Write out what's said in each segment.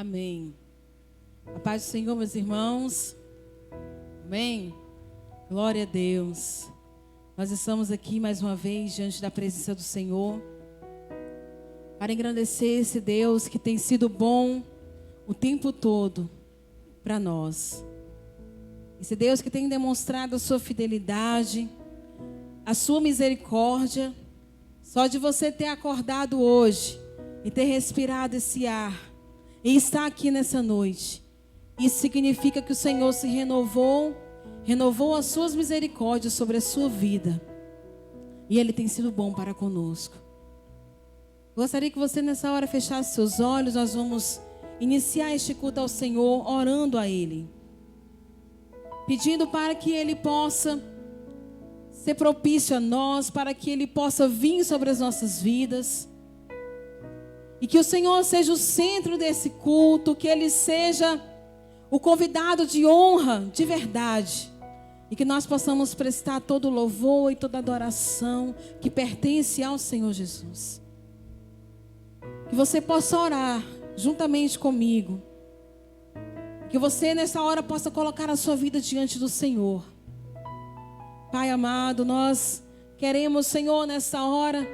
Amém. A paz do Senhor, meus irmãos. Amém. Glória a Deus. Nós estamos aqui mais uma vez diante da presença do Senhor para engrandecer esse Deus que tem sido bom o tempo todo para nós. Esse Deus que tem demonstrado a sua fidelidade, a sua misericórdia. Só de você ter acordado hoje e ter respirado esse ar e estar aqui nessa noite, isso significa que o Senhor se renovou as suas misericórdias sobre a sua vida. E Ele tem sido bom para conosco. Gostaria que você nessa hora fechasse seus olhos. Nós vamos iniciar este culto ao Senhor orando a Ele, pedindo para que Ele possa ser propício a nós, para que Ele possa vir sobre as nossas vidas. E que o Senhor seja o centro desse culto, que Ele seja o convidado de honra, de verdade. E que nós possamos prestar todo o louvor e toda a adoração que pertence ao Senhor Jesus. Que você possa orar juntamente comigo. Que você nessa hora possa colocar a sua vida diante do Senhor. Pai amado, nós queremos, Senhor, nessa hora,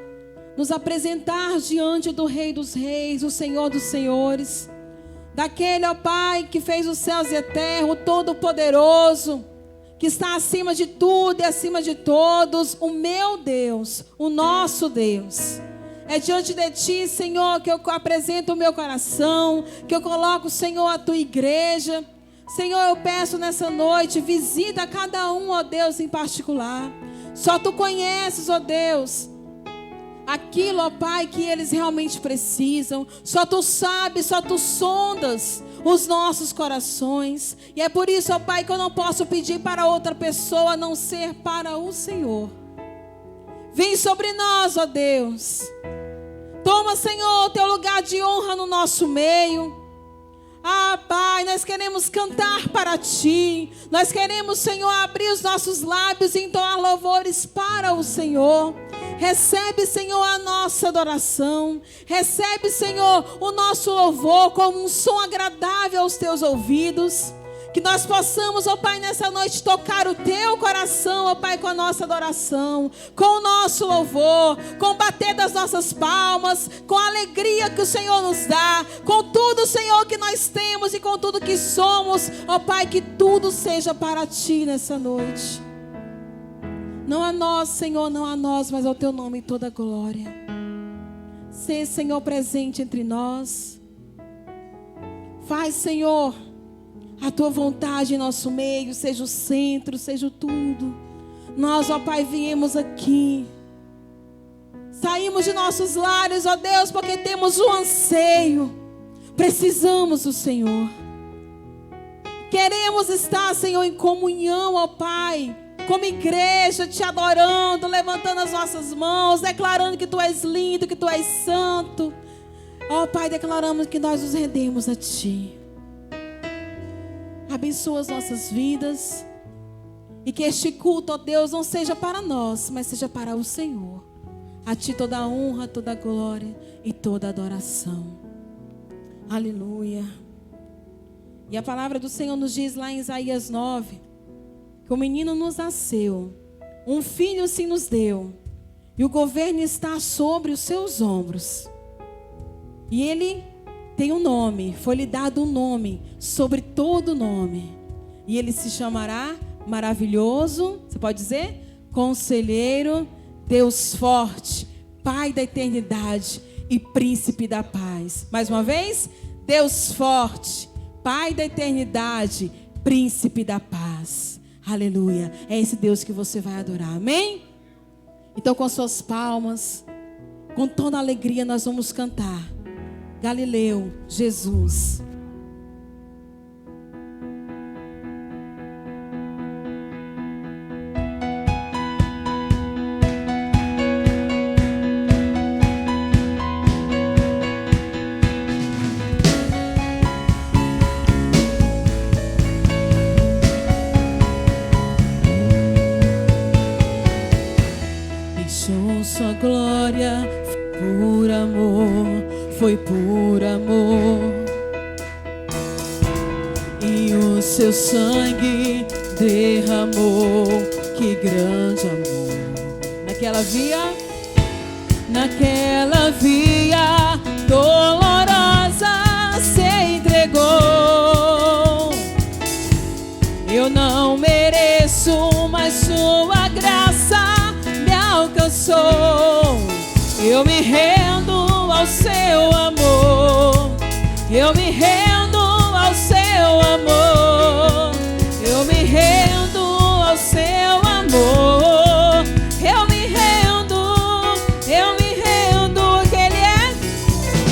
nos apresentar diante do Rei dos Reis, o Senhor dos Senhores. Daquele, ó Pai, que fez os céus e a terra, o Todo-Poderoso, que está acima de tudo e acima de todos, o meu Deus, o nosso Deus. É diante de Ti, Senhor, que eu apresento o meu coração, que eu coloco, Senhor, a Tua igreja. Senhor, eu peço nessa noite, visita cada um, ó Deus, em particular. Só Tu conheces, ó Deus, aquilo, ó Pai, que eles realmente precisam. Só Tu sabes, só Tu sondas os nossos corações. E é por isso, ó Pai, que eu não posso pedir para outra pessoa a não ser para o Senhor. Vem sobre nós, ó Deus. Toma, Senhor, o Teu lugar de honra no nosso meio. Ah, Pai, nós queremos cantar para Ti. Nós queremos, Senhor, abrir os nossos lábios e entoar louvores para o Senhor. Recebe, Senhor, a nossa adoração. Recebe, Senhor, o nosso louvor como um som agradável aos Teus ouvidos. Que nós possamos, ó Pai, nessa noite tocar o Teu coração, ó Pai, com a nossa adoração, com o nosso louvor, com o bater das nossas palmas, com a alegria que o Senhor nos dá, com tudo, Senhor, que nós temos e com tudo que somos, ó Pai, que tudo seja para Ti nessa noite. Não a nós, Senhor, não a nós, mas ao Teu nome toda a glória. Seja, Senhor, presente entre nós. Faz, Senhor, a Tua vontade em nosso meio, seja o centro, seja o tudo. Nós, ó Pai, viemos aqui. Saímos de nossos lares, ó Deus, porque temos um anseio. Precisamos do Senhor. Queremos estar, Senhor, em comunhão, ó Pai, como igreja, Te adorando, levantando as nossas mãos, declarando que Tu és lindo, que Tu és santo. Ó Pai, declaramos que nós nos rendemos a Ti. Abençoa as nossas vidas. E que este culto, ó Deus, não seja para nós, mas seja para o Senhor. A Ti toda a honra, toda a glória e toda a adoração. Aleluia. E a palavra do Senhor nos diz lá em Isaías 9, que o menino nos nasceu, um filho se nos deu, e o governo está sobre os seus ombros. E ele tem um nome, foi-lhe dado um nome sobre todo nome. E ele se chamará Maravilhoso, você pode dizer? Conselheiro, Deus forte, Pai da eternidade e Príncipe da paz. Mais uma vez, Deus forte, Pai da eternidade, Príncipe da paz. Aleluia. É esse Deus que você vai adorar, amém? Então com suas palmas, com toda a alegria nós vamos cantar Galileu, Jesus. Deixou sua glória por amor. Foi por amor, o seu sangue derramou. Que grande amor. Naquela via dolorosa se entregou. Eu não mereço, mas sua graça me alcançou. Eu me rendo ao seu amor. Eu me rendo ao seu amor. Eu me rendo ao seu amor. Eu me rendo, que Ele é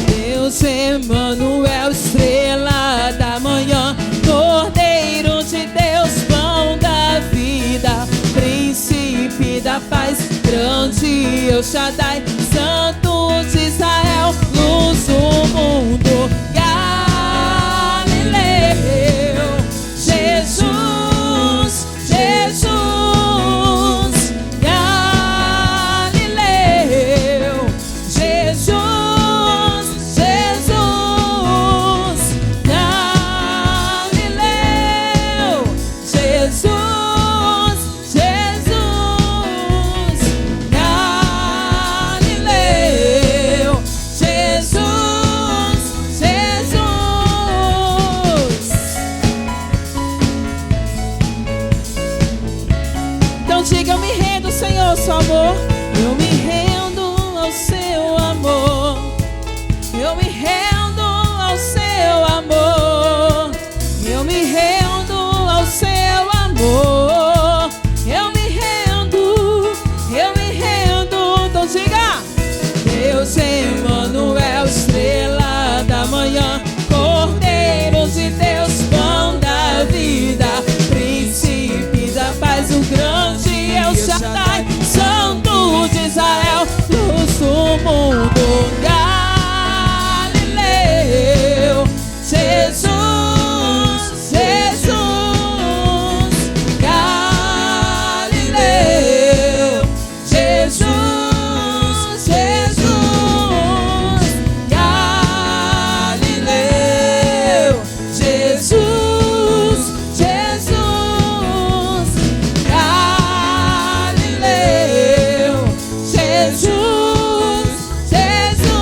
Deus Emanuel, estrela da manhã, Cordeiro de Deus, pão da vida, príncipe da paz, grande El Shaddai, Santo de Israel, luz do mundo, Galileu, Jesus, Jesus, Galileu, Jesus, Jesus, Galileu, Jesus, Jesus, Galileu, Jesus, Jesus. Então diga: eu me rendo, Senhor, seu amor. Eu me rendo ao seu amor. Eu me rendo ao seu amor. Eu me rendo ao seu amor. Eu me rendo, eu me rendo. Então diga: Deus Emanuel, estrela da manhã, Cordeiro de Deus, pão da vida, príncipe da paz, o grande El Shaddai, Santo de Israel, luz do mundo, Galileu, Jesus, Jesus, Galileu, Jesus, Jesus, Galileu, Jesus, Jesus, Galileu, Jesus, Jesus.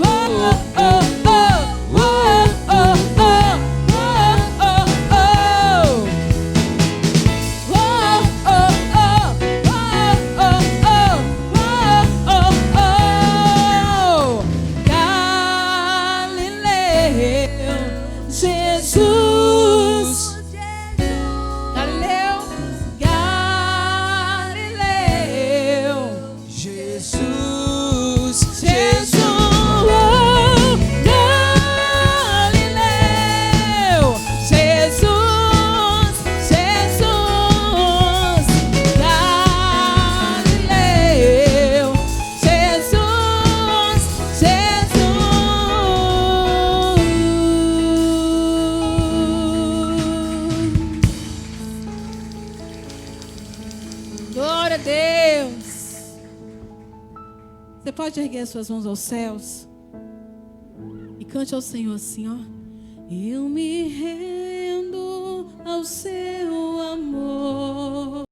Oh, oh, oh, oh, oh, oh, oh, oh, oh. Glória a Deus. Você pode erguer as suas mãos aos céus e cante ao Senhor assim, ó. Eu me rendo ao seu amor.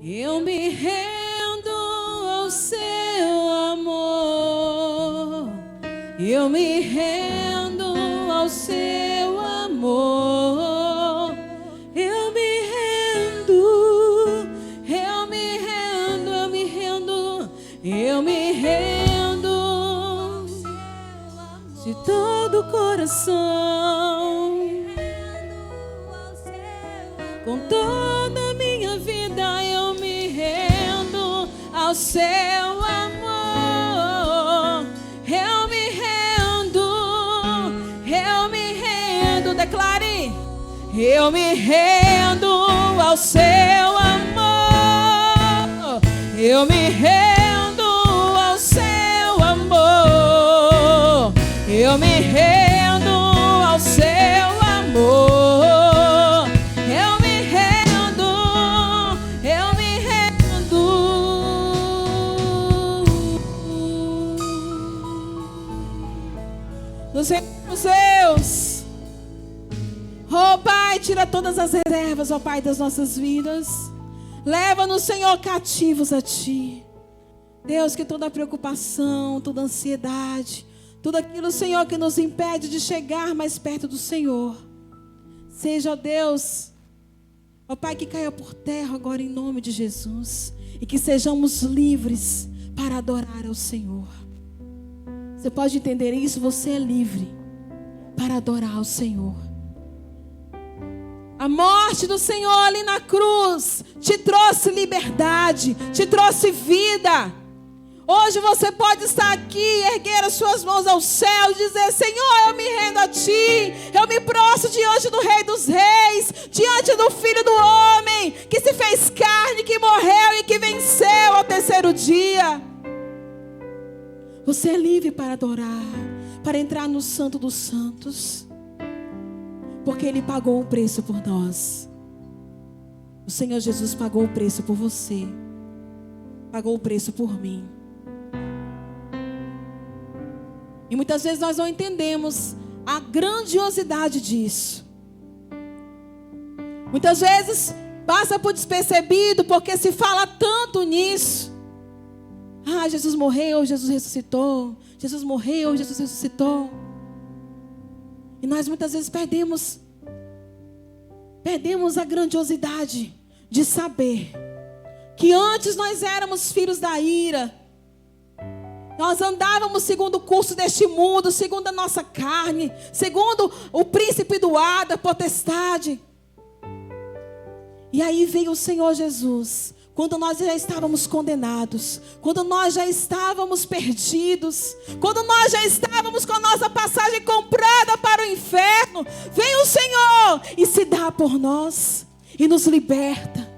Eu me rendo ao seu amor. Eu me rendo ao seu amor. Eu me rendo, eu me rendo, eu me rendo, eu me rendo de todo o coração, com toda a minha vida eu me rendo ao seu amor. Eu me rendo, declare. Eu me rendo ao seu amor. Eu me rendo ao seu amor. Eu me rendo ao seu amor. Eu me rendo, eu me rendo. Nos rendemos, Deus. Oh, Pai, tira todas as reservas, ó Pai, das nossas vidas. Leva-nos, Senhor, cativos a Ti. Deus, que toda preocupação, toda ansiedade, tudo aquilo, Senhor, que nos impede de chegar mais perto do Senhor, seja, ó Deus, ó Pai, que caia por terra agora em nome de Jesus. E que sejamos livres para adorar ao Senhor. Você pode entender isso? Você é livre para adorar ao Senhor. A morte do Senhor ali na cruz te trouxe liberdade, te trouxe vida. Hoje você pode estar aqui, erguer as suas mãos ao céu e dizer: Senhor, eu me rendo a Ti, eu me prostro diante do Rei dos Reis, diante do Filho do Homem, que se fez carne, que morreu e que venceu ao terceiro dia. Você é livre para adorar, para entrar no Santo dos Santos, porque Ele pagou o preço por nós. O Senhor Jesus pagou o preço por você, pagou o preço por mim. E muitas vezes nós não entendemos a grandiosidade disso. Muitas vezes passa por despercebido, porque se fala tanto nisso. Ah, Jesus morreu, Jesus ressuscitou. Jesus morreu, Jesus ressuscitou. E nós muitas vezes perdemos a grandiosidade de saber que antes nós éramos filhos da ira. Nós andávamos segundo o curso deste mundo, segundo a nossa carne, segundo o príncipe do ar, da potestade. E aí veio o Senhor Jesus, quando nós já estávamos condenados, quando nós já estávamos perdidos, quando nós já estávamos com a nossa passagem comprada para o inferno. Vem o Senhor e se dá por nós e nos liberta.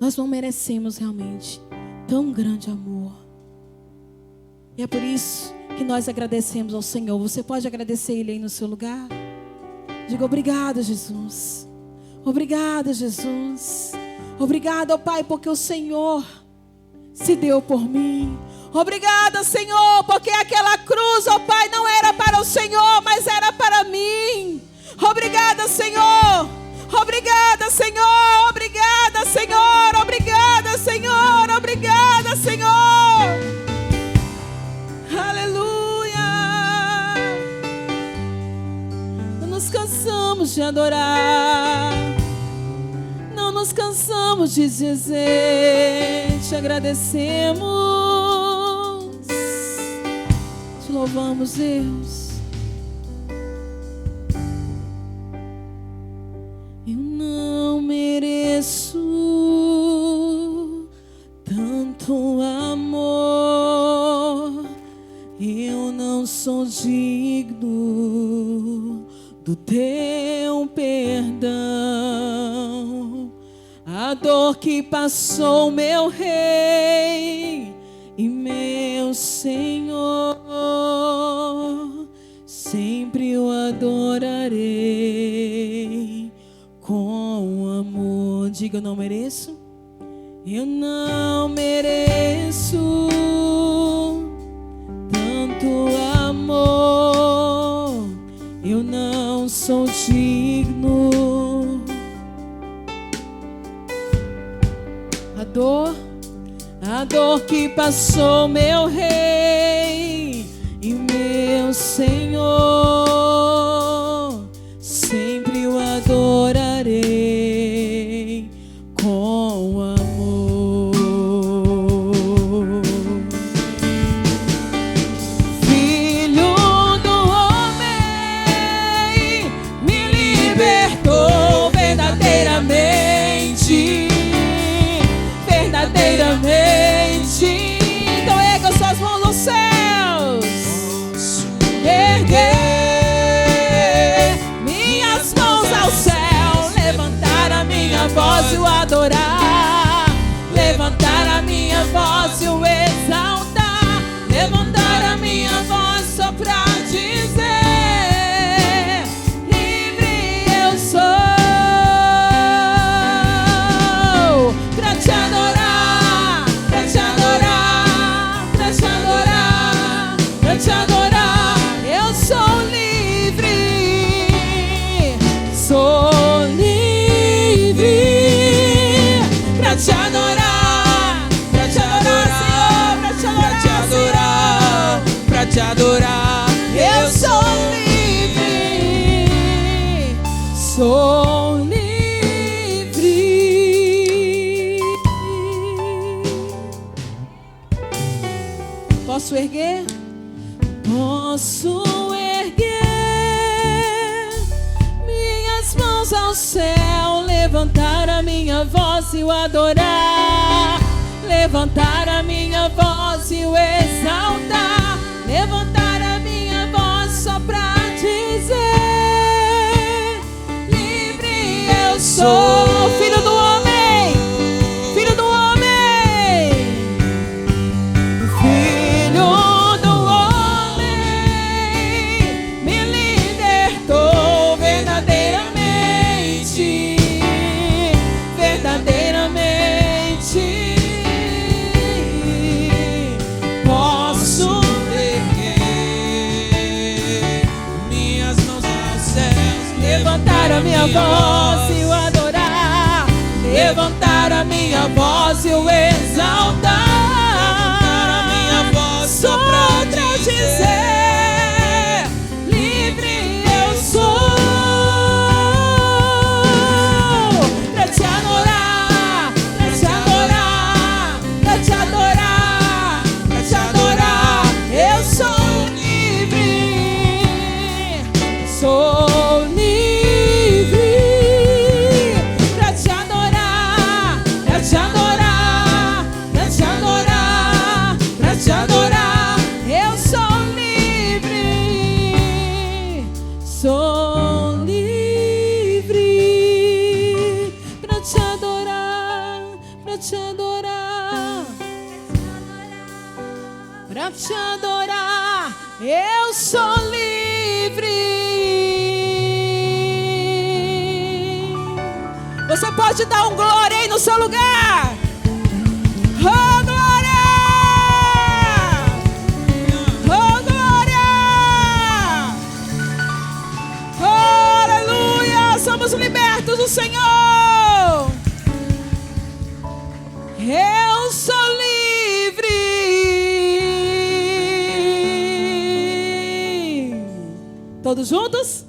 Nós não merecemos realmente tão grande amor. E é por isso que nós agradecemos ao Senhor. Você pode agradecer Ele aí no seu lugar? Diga: obrigado, Jesus. Obrigado, Jesus. Obrigado, Pai, porque o Senhor se deu por mim. Obrigada, Senhor, porque aquela cruz, ó Pai, não era para o Senhor, mas era para mim. Obrigada, Senhor. Obrigada, Senhor. Obrigada, Senhor. Obrigada, Senhor. Obrigada, Senhor. Aleluia. Não nos cansamos de adorar, não nos cansamos de dizer: te agradecemos, te louvamos, Deus. Eu não mereço tanto amor, eu não sou digno do teu perdão. A dor que passou meu Rei e meu Senhor, sempre o adorarei com amor. Diga: eu não mereço. Eu não mereço tanto amor, eu não sou digno. A dor que passou meu Rei e meu Senhor, sempre o adorarei com amor. Filho do homem, me libertou verdadeiramente, verdadeiramente. Então erga suas mãos aos céus, erguer minhas mãos ao céu, levantar a minha voz e o adorar, levantar a minha voz e o exaltar, levantar a minha voz só pra dizer: livre eu sou, pra te adorar, pra te adorar, pra te adorar, pra te adorar. Eu sou livre, te adorar. Eu sou livre, sou livre. Posso erguer? Posso erguer minhas mãos ao céu, levantar a minha voz e o adorar, levantar a minha voz e o exaltar, levantar a minha voz só pra dizer: livre eu sou, filho do homem, filho do homem, filho do homem, me libertou verdadeiramente, verdadeiramente. Posso erguer minhas mãos aos céus, levantar a minha voz e o adorar, levantar a minha voz e o exaltar, levantar a minha voz só pra dizer: livre eu sou, pra te adorar, pra te adorar, pra te adorar, pra te adorar. Eu sou livre, sou livre, pra te adorar, pra te adorar, pra te adorar, pra te adorar. Eu sou livre, sou livre, pra te adorar, pra te adorar, pra te adorar. Eu sou livre. Você pode dar um glória aí no seu lugar. Oh, glória! Oh, glória! Oh, aleluia! Somos libertos do Senhor. Eu sou livre. Todos juntos?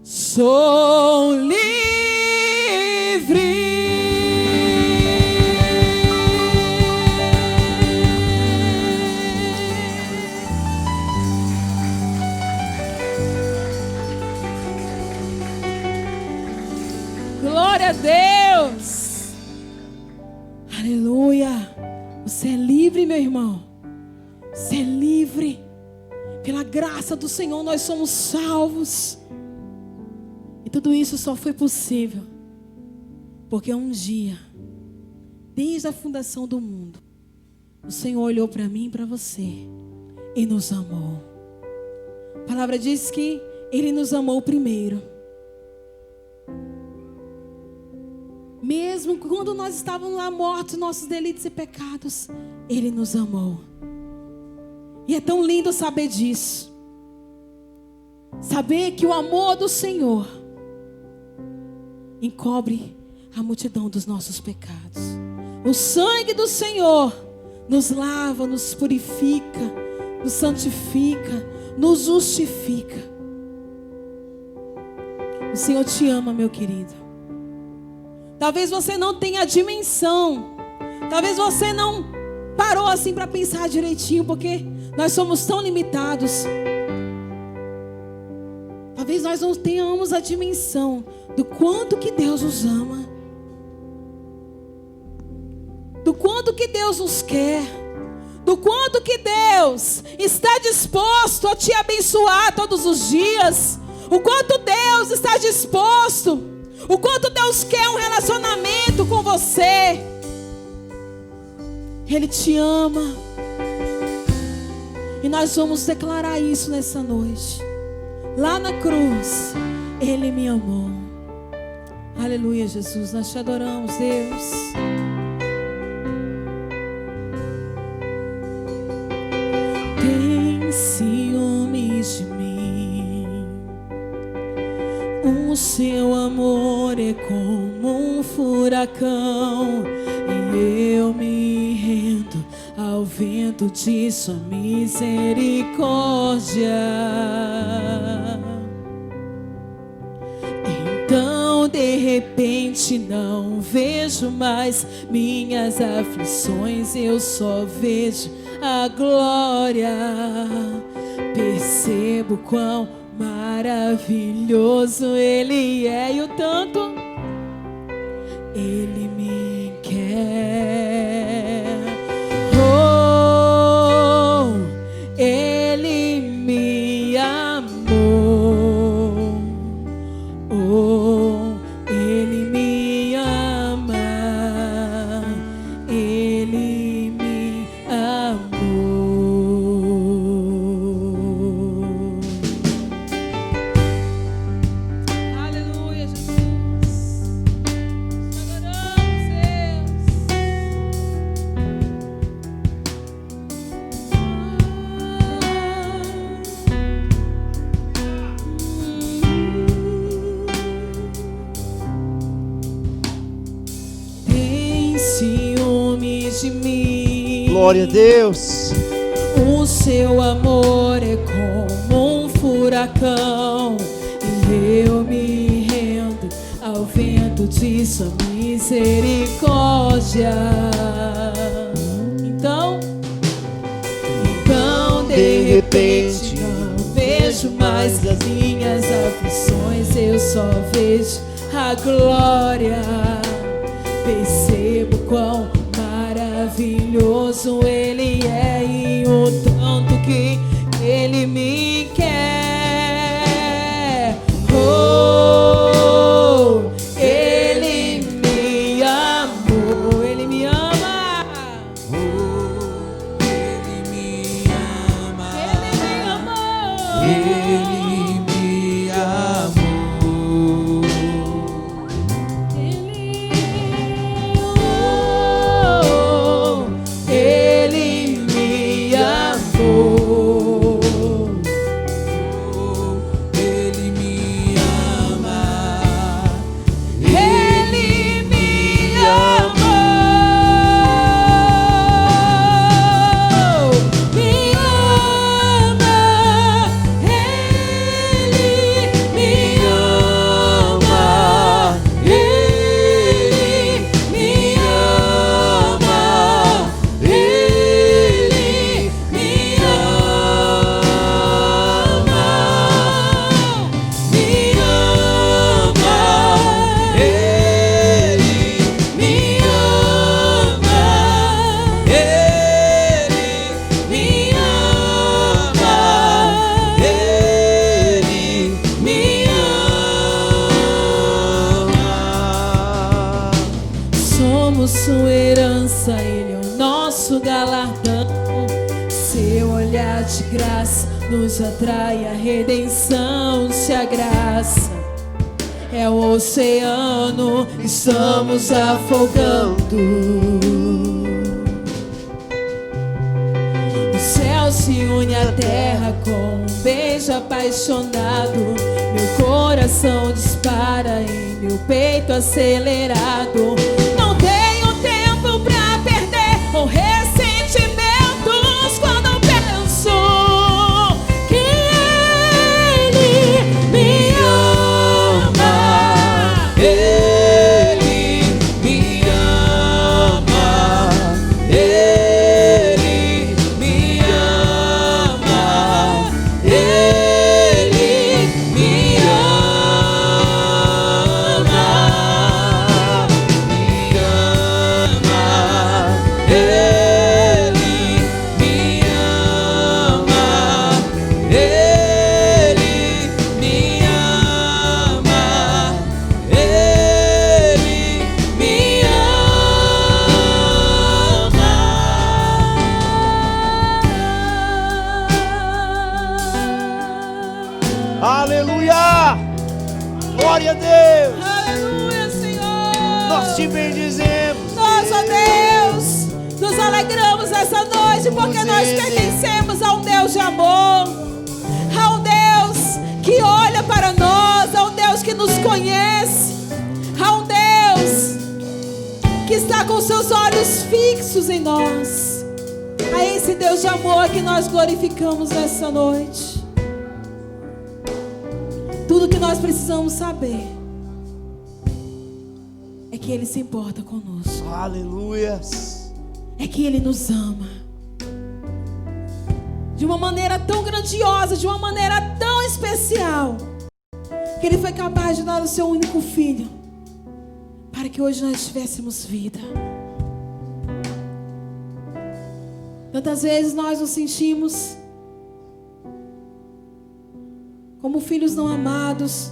Sou livre. Glória a Deus. Aleluia. Você é livre, meu irmão. Você é livre. Pela graça do Senhor nós somos salvos. E tudo isso só foi possível porque um dia, desde a fundação do mundo, o Senhor olhou para mim e para você e nos amou. A palavra diz que Ele nos amou primeiro. Mesmo quando nós estávamos lá mortos, nossos delitos e pecados, Ele nos amou. E é tão lindo saber disso. Saber que o amor do Senhor encobre a multidão dos nossos pecados. O sangue do Senhor nos lava, nos purifica, nos santifica, nos justifica. O Senhor te ama, meu querido. Talvez você não tenha a dimensão. Talvez você não parou assim para pensar direitinho, porque nós somos tão limitados. Talvez nós não tenhamos a dimensão do quanto que Deus nos ama, do quanto que Deus nos quer, do quanto que Deus está disposto a te abençoar todos os dias, o quanto Deus está disposto, o quanto Deus quer um relacionamento com você. Ele te ama. E nós vamos declarar isso nessa noite. Lá na cruz, Ele me amou. Aleluia, Jesus. Nós te adoramos, Deus. Tem ciúmes de mim. O seu amor é como um furacão, e eu me rendo ao vento vento de sua misericórdia. Então de repente não vejo mais minhas aflições, eu só vejo a glória. Percebo quão maravilhoso Ele é e o tanto Ele me quer. Oh, Ele me amou. Oh, Ele me ama. Ele me amou. Aleluia, Jesus. Adoramos, Deus. Tem ciúmes de mim. Glória a Deus. O seu amor é como um furacão, e eu me rendo ao vento de sua misericórdia. Então de repente não vejo mais as minhas aflições, eu só vejo a glória. Percebo quão maravilhoso Ele é e o tanto que Ele me quer. Oh, Ele me amou, Ele me ama. Ele me ama. Ele me amou. Ele me amou. Ele me amou. Ele me ama. Ele me amou. Me ama. Ele me ama. Ele me ama. Ele me Somos sua herança, Ele é o nosso galardão. Seu olhar de graça nos atrai a redenção. Se a graça é o oceano, estamos afogando. O céu se une à terra com um beijo apaixonado. Meu coração dispara em meu peito acelerado. Não tenho tempo pra perder com ressentimentos quando penso que Ele me ama. Ele me ama. Ele me ama. Ele me ama. Me ama. Ele me ama. Ele me ama. Ele me ama. Aleluia. Glória a Deus. Aleluia, Senhor. Nós te bendizemos. Nós, ó Deus, nos alegramos essa noite porque nós pertencemos a um Deus de amor, a um Deus que olha para nós, a um Deus que nos conhece, a um Deus que está com seus olhos fixos em nós. A esse esse Deus de amor que nós glorificamos nessa noite. Tudo que nós precisamos saber é que Ele se importa conosco. Aleluias. É que Ele nos ama de uma maneira tão grandiosa, de uma maneira tão especial, que Ele foi capaz de dar o seu único filho para que hoje nós tivéssemos vida. Tantas vezes nós nos sentimos como filhos não amados.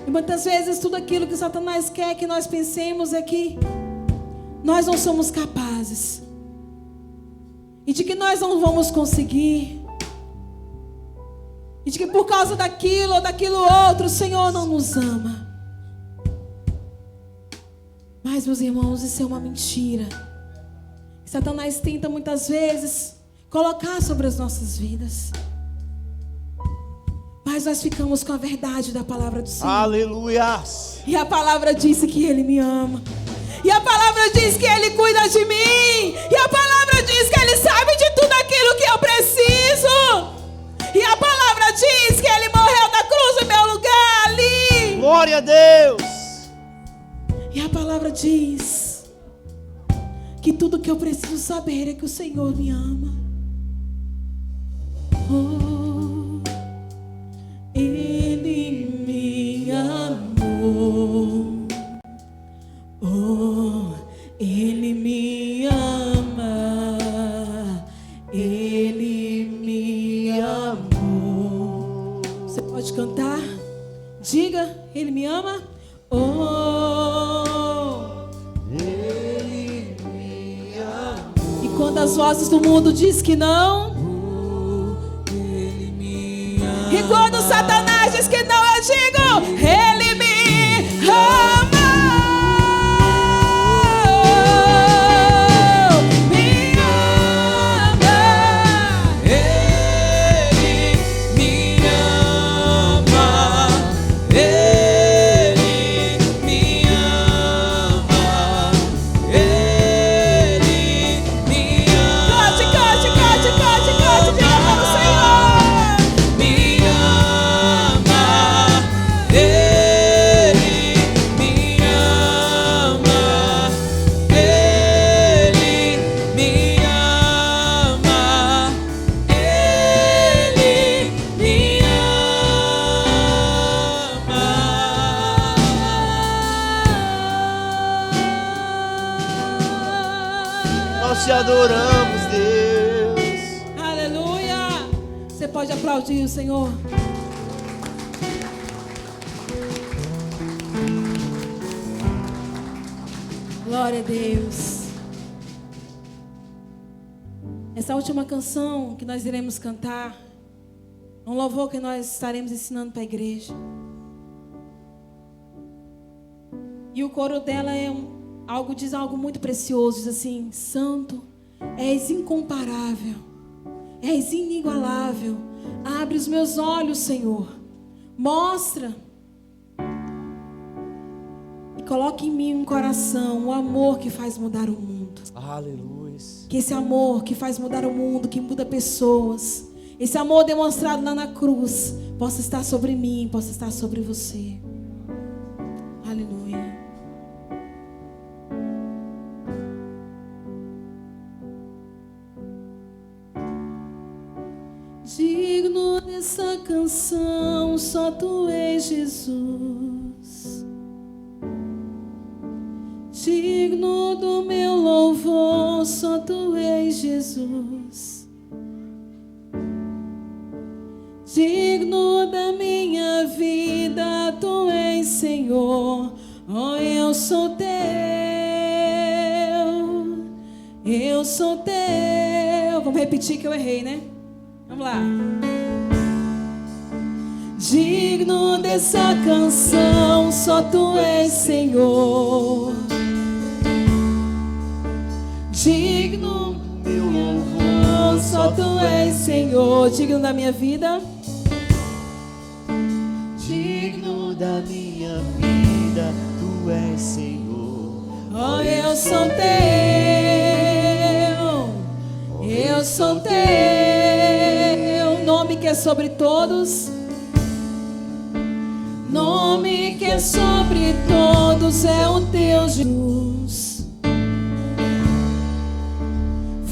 E muitas vezes tudo aquilo que Satanás quer que nós pensemos é que nós não somos capazes. E de que nós não vamos conseguir. E de que por causa daquilo ou daquilo outro o Senhor não nos ama. Mas, meus irmãos, isso é uma mentira. Satanás tenta muitas vezes colocar sobre as nossas vidas. Mas nós ficamos com a verdade da palavra do Senhor. Aleluias. E a palavra diz que Ele me ama. E a palavra diz que Ele cuida de mim. E a palavra diz que Ele sabe de tudo aquilo que eu preciso. E a palavra diz que Ele morreu na cruz em meu lugar ali. Glória a Deus. E a palavra diz que tudo que eu preciso saber é que o Senhor me ama. Oh, Ele me amou. Oh, Ele me ama. Ele me amou. Você pode cantar? Diga, Ele me ama. Oh, Ele me amou. e quando as vozes do mundo diz que não, Ele me ama. e quando Satanás diz que não, eu digo, Ele me ama. Me ama. Ele me ama. Ele me ama. Ele me ama. Cante, cante, cante, cante, cante, diga para o Senhor. Me ama. Ele me ama. Ele me ama. Ele me ama. Nós te adoramos, Deus. Aleluia. Você pode aplaudir o Senhor. Glória a Deus. Essa última canção que nós iremos cantar é um louvor que nós estaremos ensinando para a igreja. E o coro dela diz algo muito precioso. Diz assim: Santo, és incomparável, és inigualável. Abre os meus olhos, Senhor. Mostra e coloque em mim um coração, o amor que faz mudar o mundo. Aleluia. Que esse amor que faz mudar o mundo, que muda pessoas, esse amor demonstrado lá na cruz, possa estar sobre mim, possa estar sobre você. Aleluia. Digno dessa canção, só Tu és Jesus. Digno do meu louvor, só Tu és Jesus. Digno da minha vida, Tu és Senhor. Oh, eu sou Teu, eu sou Teu. Vamos repetir que eu errei, né? Vamos lá. Digno dessa canção, só Tu és Senhor. Digno Teu louvor, só Tu és Senhor. Digno da minha vida, digno da minha vida, Tu és Senhor. oh, eu sou Teu, sou teu. Nome que é sobre todos. Nome que é sobre todos é o teu Jesus.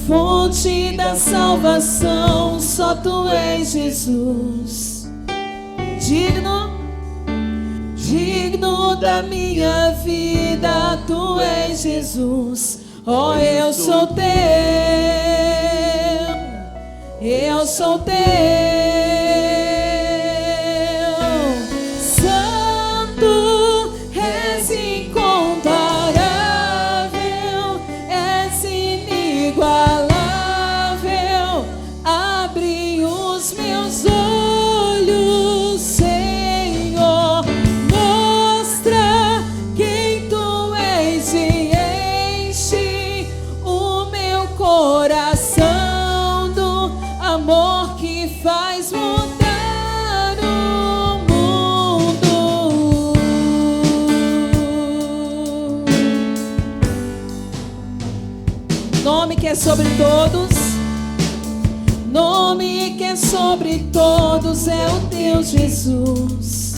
Fonte da salvação, só tu és Jesus. Digno da minha vida, tu és Jesus. Oh, eu sou teu, eu sou teu. Santo, és incomparável, és inigualável. Abre os meus olhos, Senhor, mostra quem tu és e enche o meu coração do amor que faz mudar o mundo. Nome que é sobre todos. Nome que é sobre todos é o teu Jesus.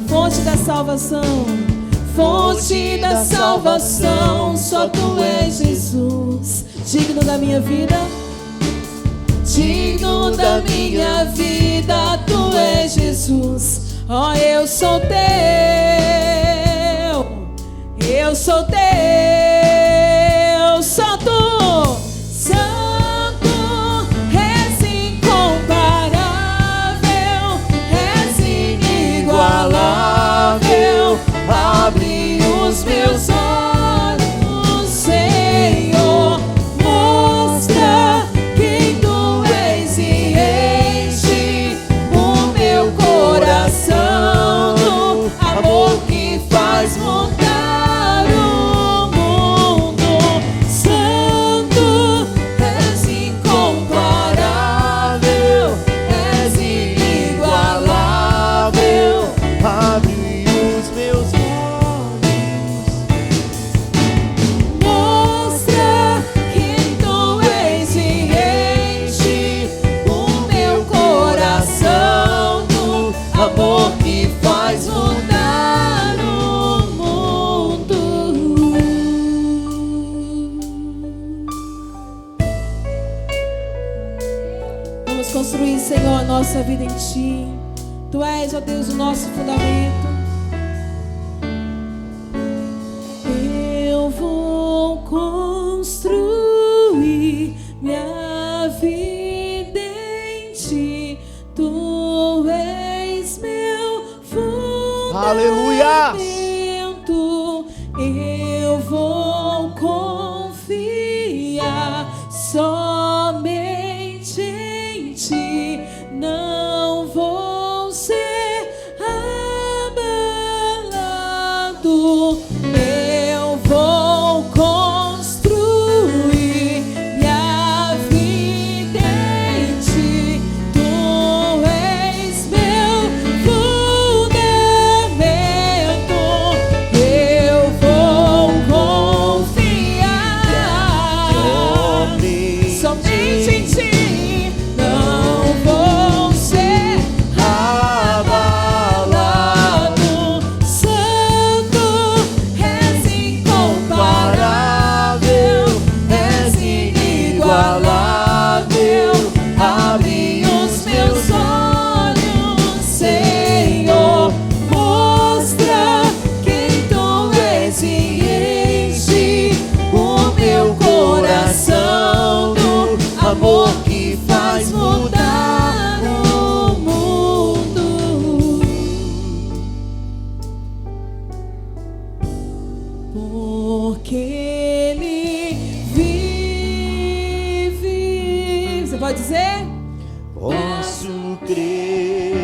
Fonte da salvação, fonte da salvação, só tu és Jesus. Digno da minha vida, digno da minha vida, tu és Jesus. Oh, eu sou teu, eu sou teu, só tu. Santo, és incomparável, és inigualável. Abre os meus olhos, Senhor, mostra quem tu és e enche o meu coração do amor que faz mudar o mundo. Santo, és incomparável, és inigualável. Abre os meus olhos, Mostra quem tu és e enche o meu coração do amor que faz mudar o mundo. Vamos construir, Senhor, a nossa vida em Ti. Tu és, ó Deus, o nosso fundamento. Eu vou construir minha vida em Ti. Tu és meu fundamento. Aleluia! Eu vou confiar somente em Ti. Não vou ser abalado. Eu vou construir minha vida em Ti. Tu és meu fundamento. Eu vou confiar somente em Ti. Não vou ser abalado. Santo, és incomparável, és inigualável. Abre os meus olhos, Senhor, mostra quem tu és e enche o meu coração do amor que faz mudar o mundo. Porque Ele vive. Você pode dizer? posso crer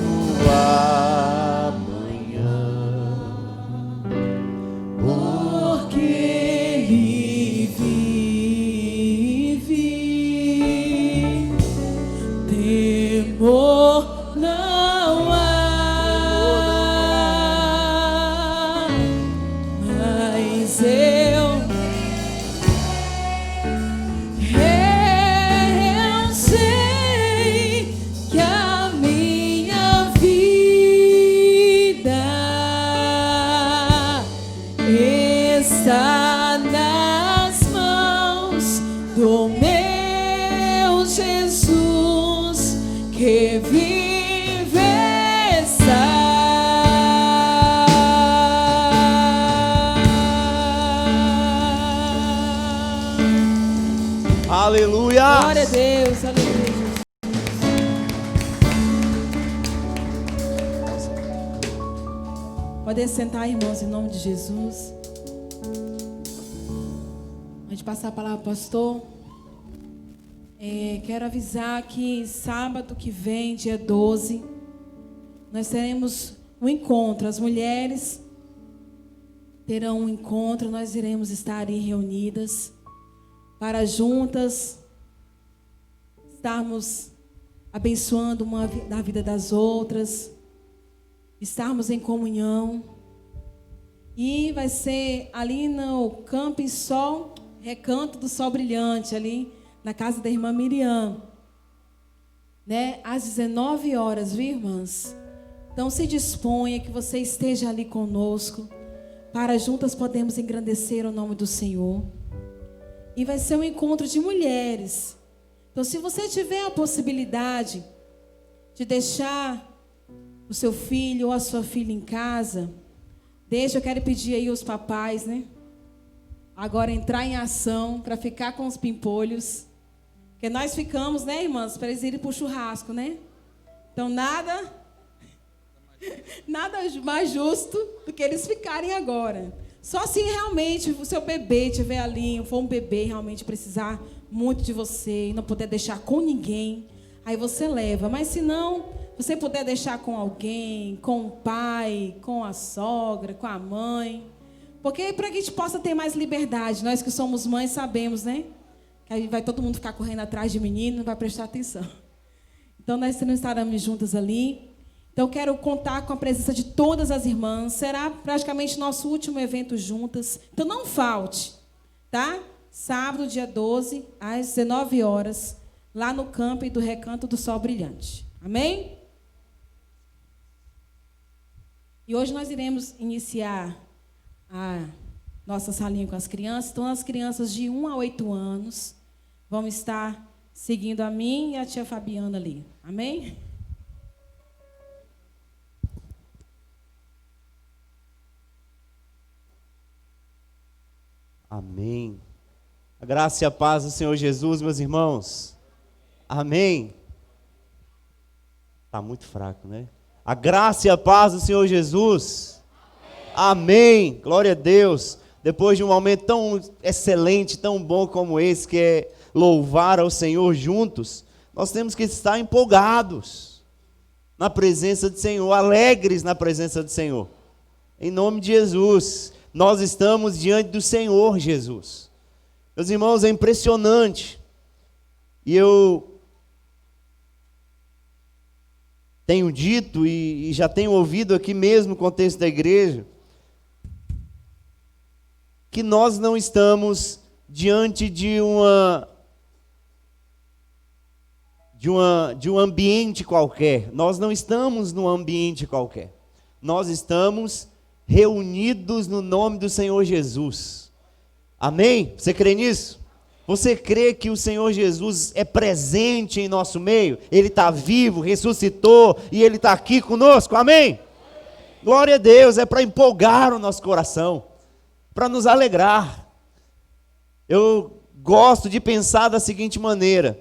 no amanhã. Porque Ele vive. Temor não há. Mas eu do meu Jesus que vive está. Aleluia! Glória a Deus, aleluia. Podem sentar, irmãos, em nome de Jesus. Antes de passar a palavra ao pastor, quero avisar que sábado que vem, dia 12, nós teremos um encontro. As mulheres terão um encontro, nós iremos estar aí reunidas para juntas estarmos abençoando uma da vida das outras, estarmos em comunhão. E vai ser ali no Camping Sol, Recanto do Sol Brilhante, ali na casa da irmã Miriam, né? Às 19 horas, viu, irmãs? Então se disponha que você esteja ali conosco, para juntas podermos engrandecer o nome do Senhor. E vai ser um encontro de mulheres. Então, se você tiver a possibilidade de deixar o seu filho ou a sua filha em casa, eu quero pedir aí os papais, né? Agora entrar em ação para ficar com os pimpolhos. Porque nós ficamos, né, irmãs, para eles irem para o churrasco, né? Então, nada mais justo do que eles ficarem agora. Só se realmente o seu bebê estiver ali, for um bebê realmente precisar muito de você e não puder deixar com ninguém, aí você leva. Mas se não, você puder deixar com alguém, com o pai, com a sogra, com a mãe. Porque para que a gente possa ter mais liberdade, nós que somos mães sabemos, né? Que aí vai todo mundo ficar correndo atrás de menino, não vai prestar atenção. Então nós não estaremos juntas ali. Então, eu quero contar com a presença de todas as irmãs. Será praticamente nosso último evento juntas. Então, não falte, tá? Sábado, dia 12, às 19 horas, lá no Camping do Recanto do Sol Brilhante. Amém? E hoje nós iremos iniciar a nossa salinha com as crianças. Então, as crianças de 1 a 8 anos vão estar seguindo a mim e a tia Fabiana ali. Amém? Amém. A graça e a paz do Senhor Jesus, meus irmãos. Amém. Está muito fraco, né? A graça e a paz do Senhor Jesus. Amém. Glória a Deus. Depois de um momento tão excelente, tão bom como esse, que é louvar ao Senhor juntos, nós temos que estar empolgados na presença do Senhor, alegres na presença do Senhor. Em nome de Jesus. Nós estamos diante do Senhor Jesus. Meus irmãos, é impressionante. E eu tenho dito e já tenho ouvido aqui mesmo no contexto da igreja, que nós não estamos diante de um ambiente qualquer. Nós não estamos num ambiente qualquer. Nós estamos reunidos no nome do Senhor Jesus. Amém? Você crê nisso? Você crê que o Senhor Jesus é presente em nosso meio? Ele está vivo, ressuscitou e Ele está aqui conosco, amém? Glória a Deus, é para empolgar o nosso coração, para nos alegrar. Eu gosto de pensar da seguinte maneira: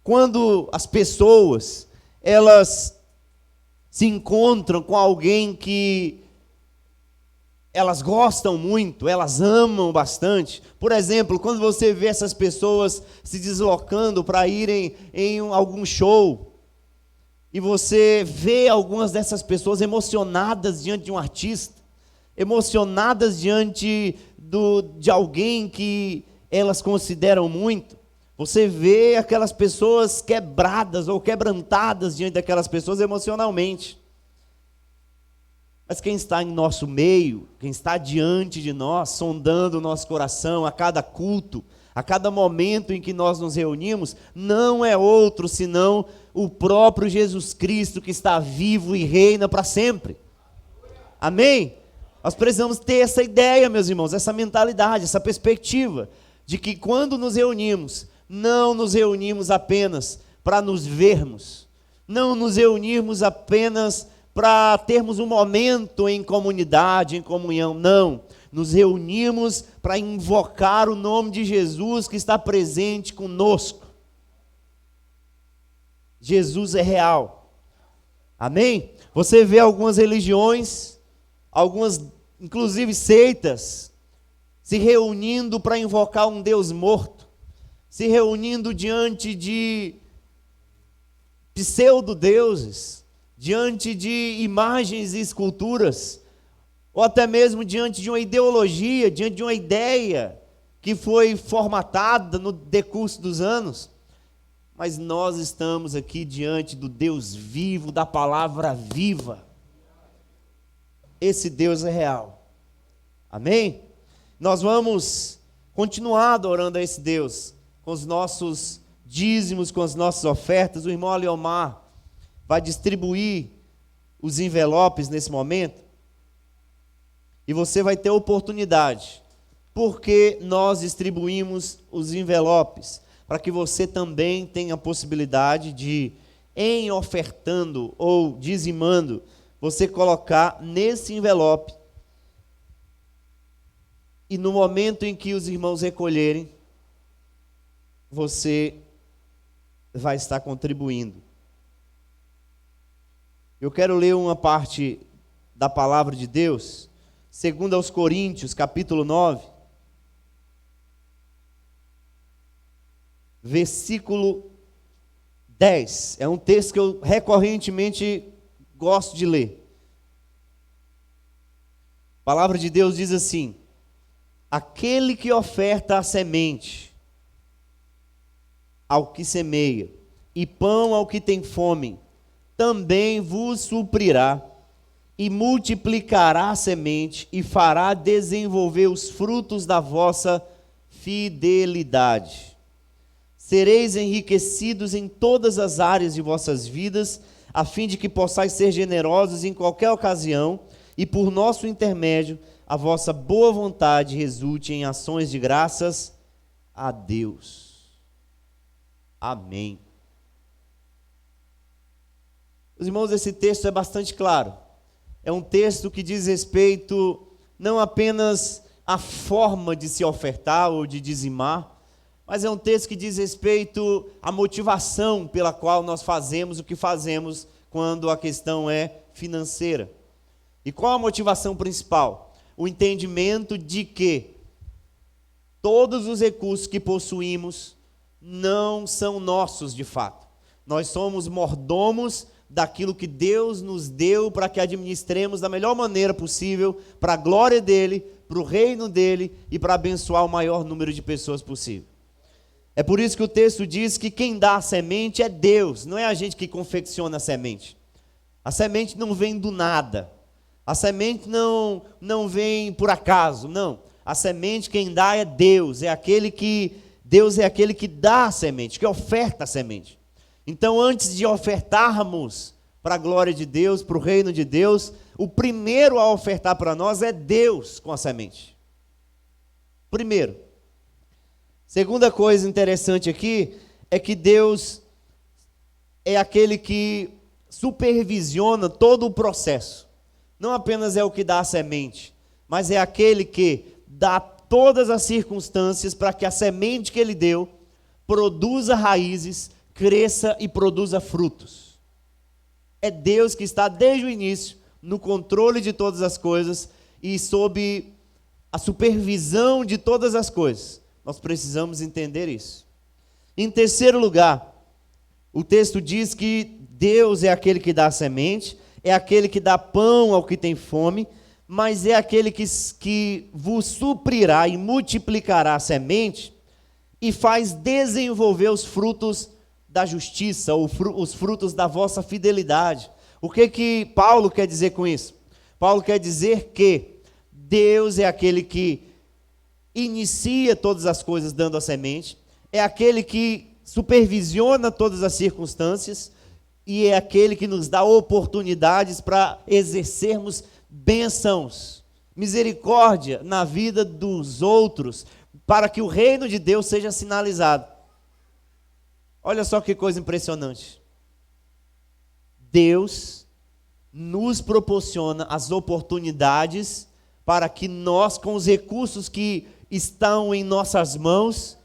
quando as pessoas, elas se encontram com alguém que elas gostam muito, elas amam bastante. Por exemplo, quando você vê essas pessoas se deslocando para irem em algum show, e você vê algumas dessas pessoas emocionadas diante de um artista, emocionadas diante de alguém que elas consideram muito, você vê aquelas pessoas quebradas ou quebrantadas diante daquelas pessoas emocionalmente. Mas quem está em nosso meio, quem está diante de nós, sondando o nosso coração a cada culto, a cada momento em que nós nos reunimos, não é outro senão o próprio Jesus Cristo, que está vivo e reina para sempre. Amém? Nós precisamos ter essa ideia, meus irmãos, essa mentalidade, essa perspectiva, de que quando nos reunimos, não nos reunimos apenas para nos vermos, não nos reunirmos apenas para termos um momento em comunidade, em comunhão, não. Nos reunimos para invocar o nome de Jesus que está presente conosco. Jesus é real. Amém? Você vê algumas religiões, algumas inclusive seitas, se reunindo para invocar um Deus morto, se reunindo diante de pseudo-deuses, diante de imagens e esculturas, ou até mesmo diante de uma ideologia, diante de uma ideia que foi formatada no decurso dos anos. Mas nós estamos aqui diante do Deus vivo, da palavra viva. Esse Deus é real. Amém? Nós vamos continuar adorando a esse Deus, com os nossos dízimos, com as nossas ofertas. O irmão Aliomar vai distribuir os envelopes nesse momento. E você vai ter oportunidade, porque nós distribuímos os envelopes, para que você também tenha a possibilidade de, em ofertando ou dizimando, você colocar nesse envelope, e no momento em que os irmãos recolherem, você vai estar contribuindo. Eu quero ler uma parte da palavra de Deus, segundo aos Coríntios, capítulo 9, versículo 10. É um texto que eu recorrentemente gosto de ler. A palavra de Deus diz assim: aquele que oferta a semente ao que semeia, e pão ao que tem fome, também vos suprirá, e multiplicará a semente, e fará desenvolver os frutos da vossa fidelidade. Sereis enriquecidos em todas as áreas de vossas vidas, a fim de que possais ser generosos em qualquer ocasião, e por nosso intermédio, a vossa boa vontade resulte em ações de graças a Deus. Amém. Os irmãos, esse texto é bastante claro. É um texto que diz respeito não apenas à forma de se ofertar ou de dizimar, mas é um texto que diz respeito à motivação pela qual nós fazemos o que fazemos quando a questão é financeira. E qual a motivação principal? O entendimento de que todos os recursos que possuímos não são nossos de fato. Nós somos mordomos daquilo que Deus nos deu para que administremos da melhor maneira possível, para a glória dEle, para o reino dEle e para abençoar o maior número de pessoas possível. É por isso que o texto diz que quem dá a semente é Deus, não é a gente que confecciona a semente. A semente não vem do nada, a semente não vem por acaso, não. A semente quem dá é Deus, Deus é aquele que dá a semente, que oferta a semente. Então, antes de ofertarmos para a glória de Deus, para o reino de Deus, o primeiro a ofertar para nós é Deus com a semente. Primeiro. Segunda coisa interessante aqui é que Deus é aquele que supervisiona todo o processo. Não apenas é o que dá a semente, mas é aquele que dá todas as circunstâncias para que a semente que Ele deu produza raízes, cresça e produza frutos. É Deus que está desde o início no controle de todas as coisas e sob a supervisão de todas as coisas. Nós precisamos entender isso. Em terceiro lugar, o texto diz que Deus é aquele que dá a semente, é aquele que dá pão ao que tem fome, mas é aquele que vos suprirá e multiplicará a semente e faz desenvolver os frutos da justiça, os frutos da vossa fidelidade. O que Paulo quer dizer com isso? Paulo quer dizer que Deus é aquele que inicia todas as coisas dando a semente, é aquele que supervisiona todas as circunstâncias e é aquele que nos dá oportunidades para exercermos bênçãos, misericórdia na vida dos outros, para que o reino de Deus seja sinalizado. Olha só que coisa impressionante. Deus nos proporciona as oportunidades para que nós, com os recursos que estão em nossas mãos,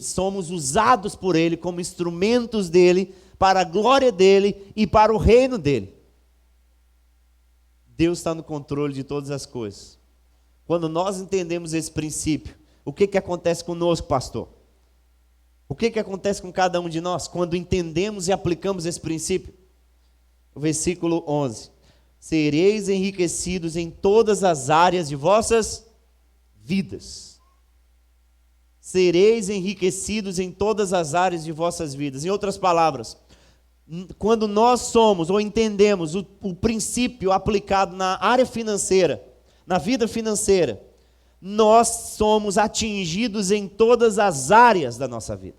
somos usados por Ele como instrumentos dEle, para a glória dEle e para o reino dEle. Deus está no controle de todas as coisas. Quando nós entendemos esse princípio, o que acontece conosco, pastor? O que acontece com cada um de nós quando entendemos e aplicamos esse princípio? O versículo 11. Sereis enriquecidos em todas as áreas de vossas vidas. Sereis enriquecidos em todas as áreas de vossas vidas. Em outras palavras, quando nós somos ou entendemos o princípio aplicado na área financeira, na vida financeira, nós somos atingidos em todas as áreas da nossa vida.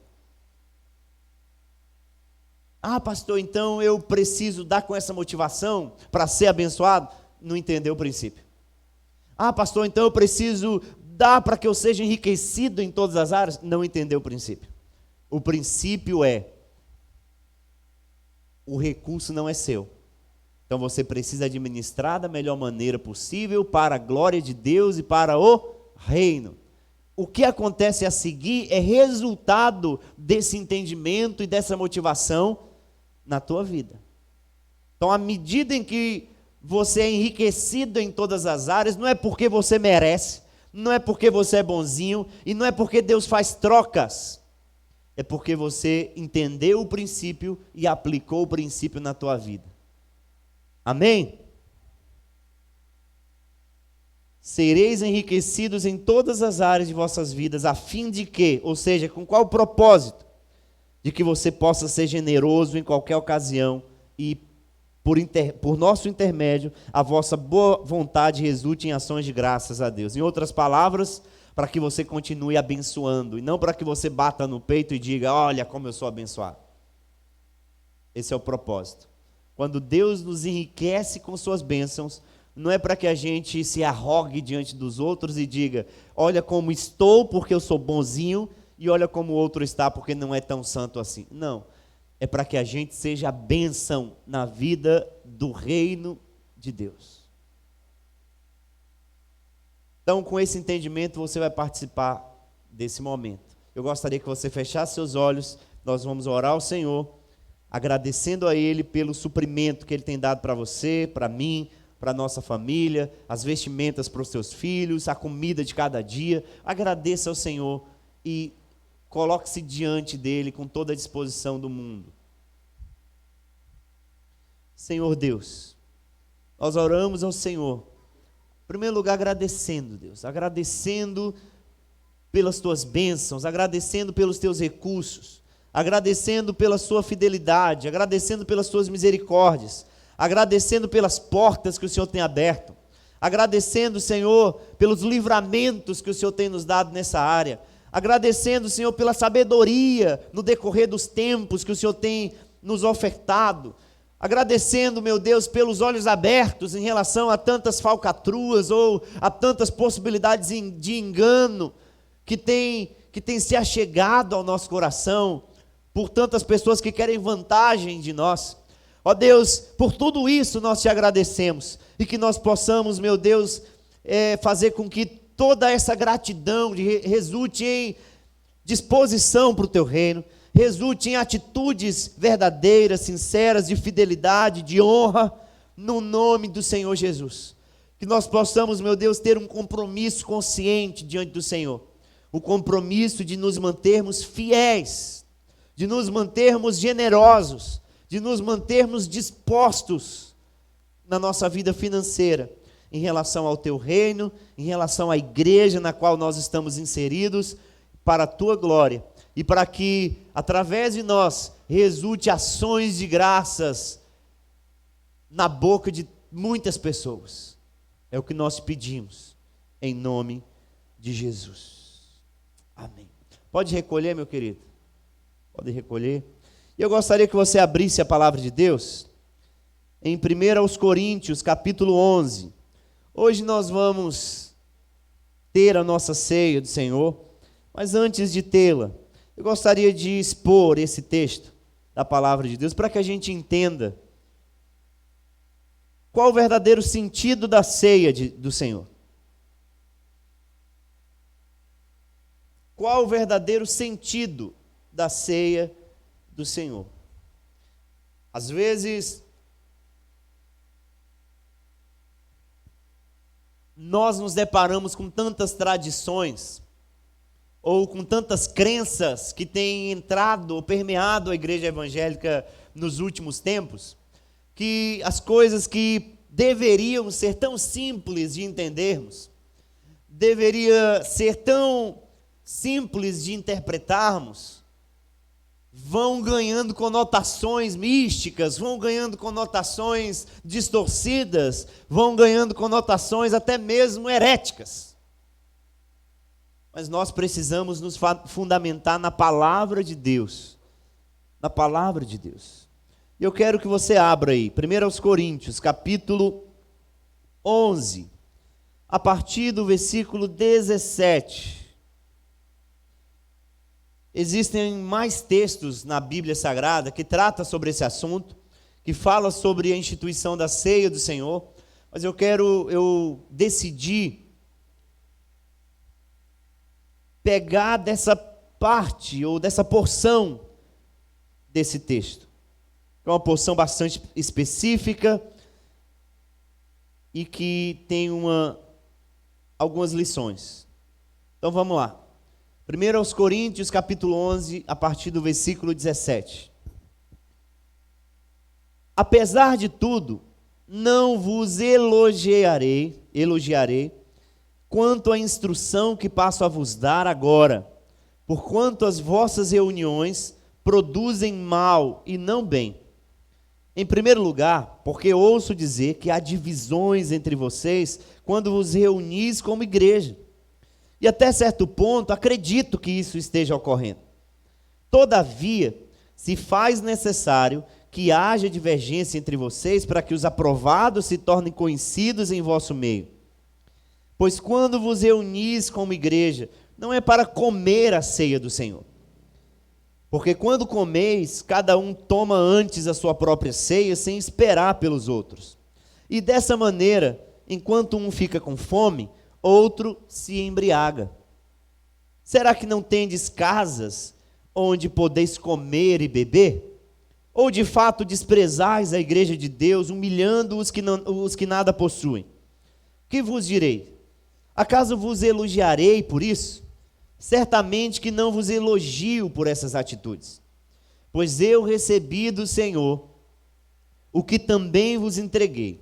Ah, pastor, então eu preciso dar com essa motivação para ser abençoado? Não entendeu o princípio. Ah, pastor, então eu preciso dar para que eu seja enriquecido em todas as áreas? Não entendeu o princípio. O princípio é: o recurso não é seu. Então você precisa administrar da melhor maneira possível para a glória de Deus e para o reino. O que acontece a seguir é resultado desse entendimento e dessa motivação na tua vida. Então, à medida em que você é enriquecido em todas as áreas, não é porque você merece, não é porque você é bonzinho e não é porque Deus faz trocas. É porque você entendeu o princípio e aplicou o princípio na tua vida. Amém? Sereis enriquecidos em todas as áreas de vossas vidas, a fim de que, ou seja, com qual propósito? De que você possa ser generoso em qualquer ocasião e, por nosso intermédio, a vossa boa vontade resulte em ações de graças a Deus. Em outras palavras, para que você continue abençoando, e não para que você bata no peito e diga: olha como eu sou abençoado. Esse é o propósito. Quando Deus nos enriquece com suas bênçãos, não é para que a gente se arrogue diante dos outros e diga: olha como estou porque eu sou bonzinho, e olha como o outro está porque não é tão santo assim. Não, é para que a gente seja a bênção na vida do reino de Deus. Então, com esse entendimento, você vai participar desse momento. Eu gostaria que você fechasse seus olhos, nós vamos orar ao Senhor, agradecendo a Ele pelo suprimento que Ele tem dado para você, para mim, para a nossa família, as vestimentas para os seus filhos, a comida de cada dia. Agradeça ao Senhor e coloque-se diante dEle com toda a disposição do mundo. Senhor Deus, nós oramos ao Senhor, em primeiro lugar agradecendo, Deus, agradecendo pelas Tuas bênçãos, agradecendo pelos Teus recursos, agradecendo pela Sua fidelidade, agradecendo pelas Tuas misericórdias, agradecendo pelas portas que o Senhor tem aberto, agradecendo, Senhor, pelos livramentos que o Senhor tem nos dado nessa área, agradecendo, Senhor, pela sabedoria no decorrer dos tempos que o Senhor tem nos ofertado, agradecendo, meu Deus, pelos olhos abertos em relação a tantas falcatruas ou a tantas possibilidades de engano que tem se achegado ao nosso coração, por tantas pessoas que querem vantagem de nós. Ó Deus, por tudo isso nós te agradecemos, e que nós possamos, meu Deus, fazer com que toda essa gratidão resulte em disposição para o teu reino, resulte em atitudes verdadeiras, sinceras, de fidelidade, de honra, no nome do Senhor Jesus. Que nós possamos, meu Deus, ter um compromisso consciente diante do Senhor, o compromisso de nos mantermos fiéis, de nos mantermos generosos, de nos mantermos dispostos na nossa vida financeira, em relação ao teu reino, em relação à igreja na qual nós estamos inseridos, para a tua glória, e para que, através de nós, resulte ações de graças na boca de muitas pessoas. É o que nós pedimos, em nome de Jesus. Amém. Pode recolher, meu querido? Pode recolher. E eu gostaria que você abrisse a palavra de Deus em 1 Coríntios, capítulo 11. Hoje nós vamos ter a nossa ceia do Senhor, mas antes de tê-la, eu gostaria de expor esse texto da palavra de Deus para que a gente entenda qual o verdadeiro sentido da ceia do Senhor. Qual o verdadeiro sentido da ceia do Senhor? Às vezes, nós nos deparamos com tantas tradições, ou com tantas crenças que têm entrado ou permeado a igreja evangélica nos últimos tempos, que as coisas que deveriam ser tão simples de entendermos, deveria ser tão simples de interpretarmos, vão ganhando conotações místicas, vão ganhando conotações distorcidas, vão ganhando conotações até mesmo heréticas. Mas nós precisamos nos fundamentar na palavra de Deus, na palavra de Deus. E eu quero que você abra aí, 1 Coríntios, capítulo 11, a partir do versículo 17. Existem mais textos na Bíblia Sagrada que tratam sobre esse assunto, que fala sobre a instituição da ceia do Senhor, mas eu decidi pegar dessa parte, ou dessa porção desse texto. É uma porção bastante específica e que tem algumas lições. Então vamos lá. 1 Coríntios, capítulo 11, a partir do versículo 17. Apesar de tudo, não vos elogiarei quanto à instrução que passo a vos dar agora, porquanto as vossas reuniões produzem mal e não bem. Em primeiro lugar, porque ouço dizer que há divisões entre vocês quando vos reunis como igreja. E até certo ponto, acredito que isso esteja ocorrendo. Todavia, se faz necessário que haja divergência entre vocês para que os aprovados se tornem conhecidos em vosso meio. Pois quando vos reunis como igreja, não é para comer a ceia do Senhor. Porque quando comeis, cada um toma antes a sua própria ceia, sem esperar pelos outros. E dessa maneira, enquanto um fica com fome, outro se embriaga. Será que não tendes casas onde podeis comer e beber? Ou de fato desprezais a igreja de Deus, humilhando os que nada possuem? Que vos direi? Acaso vos elogiarei por isso? Certamente que não vos elogio por essas atitudes. Pois eu recebi do Senhor o que também vos entreguei,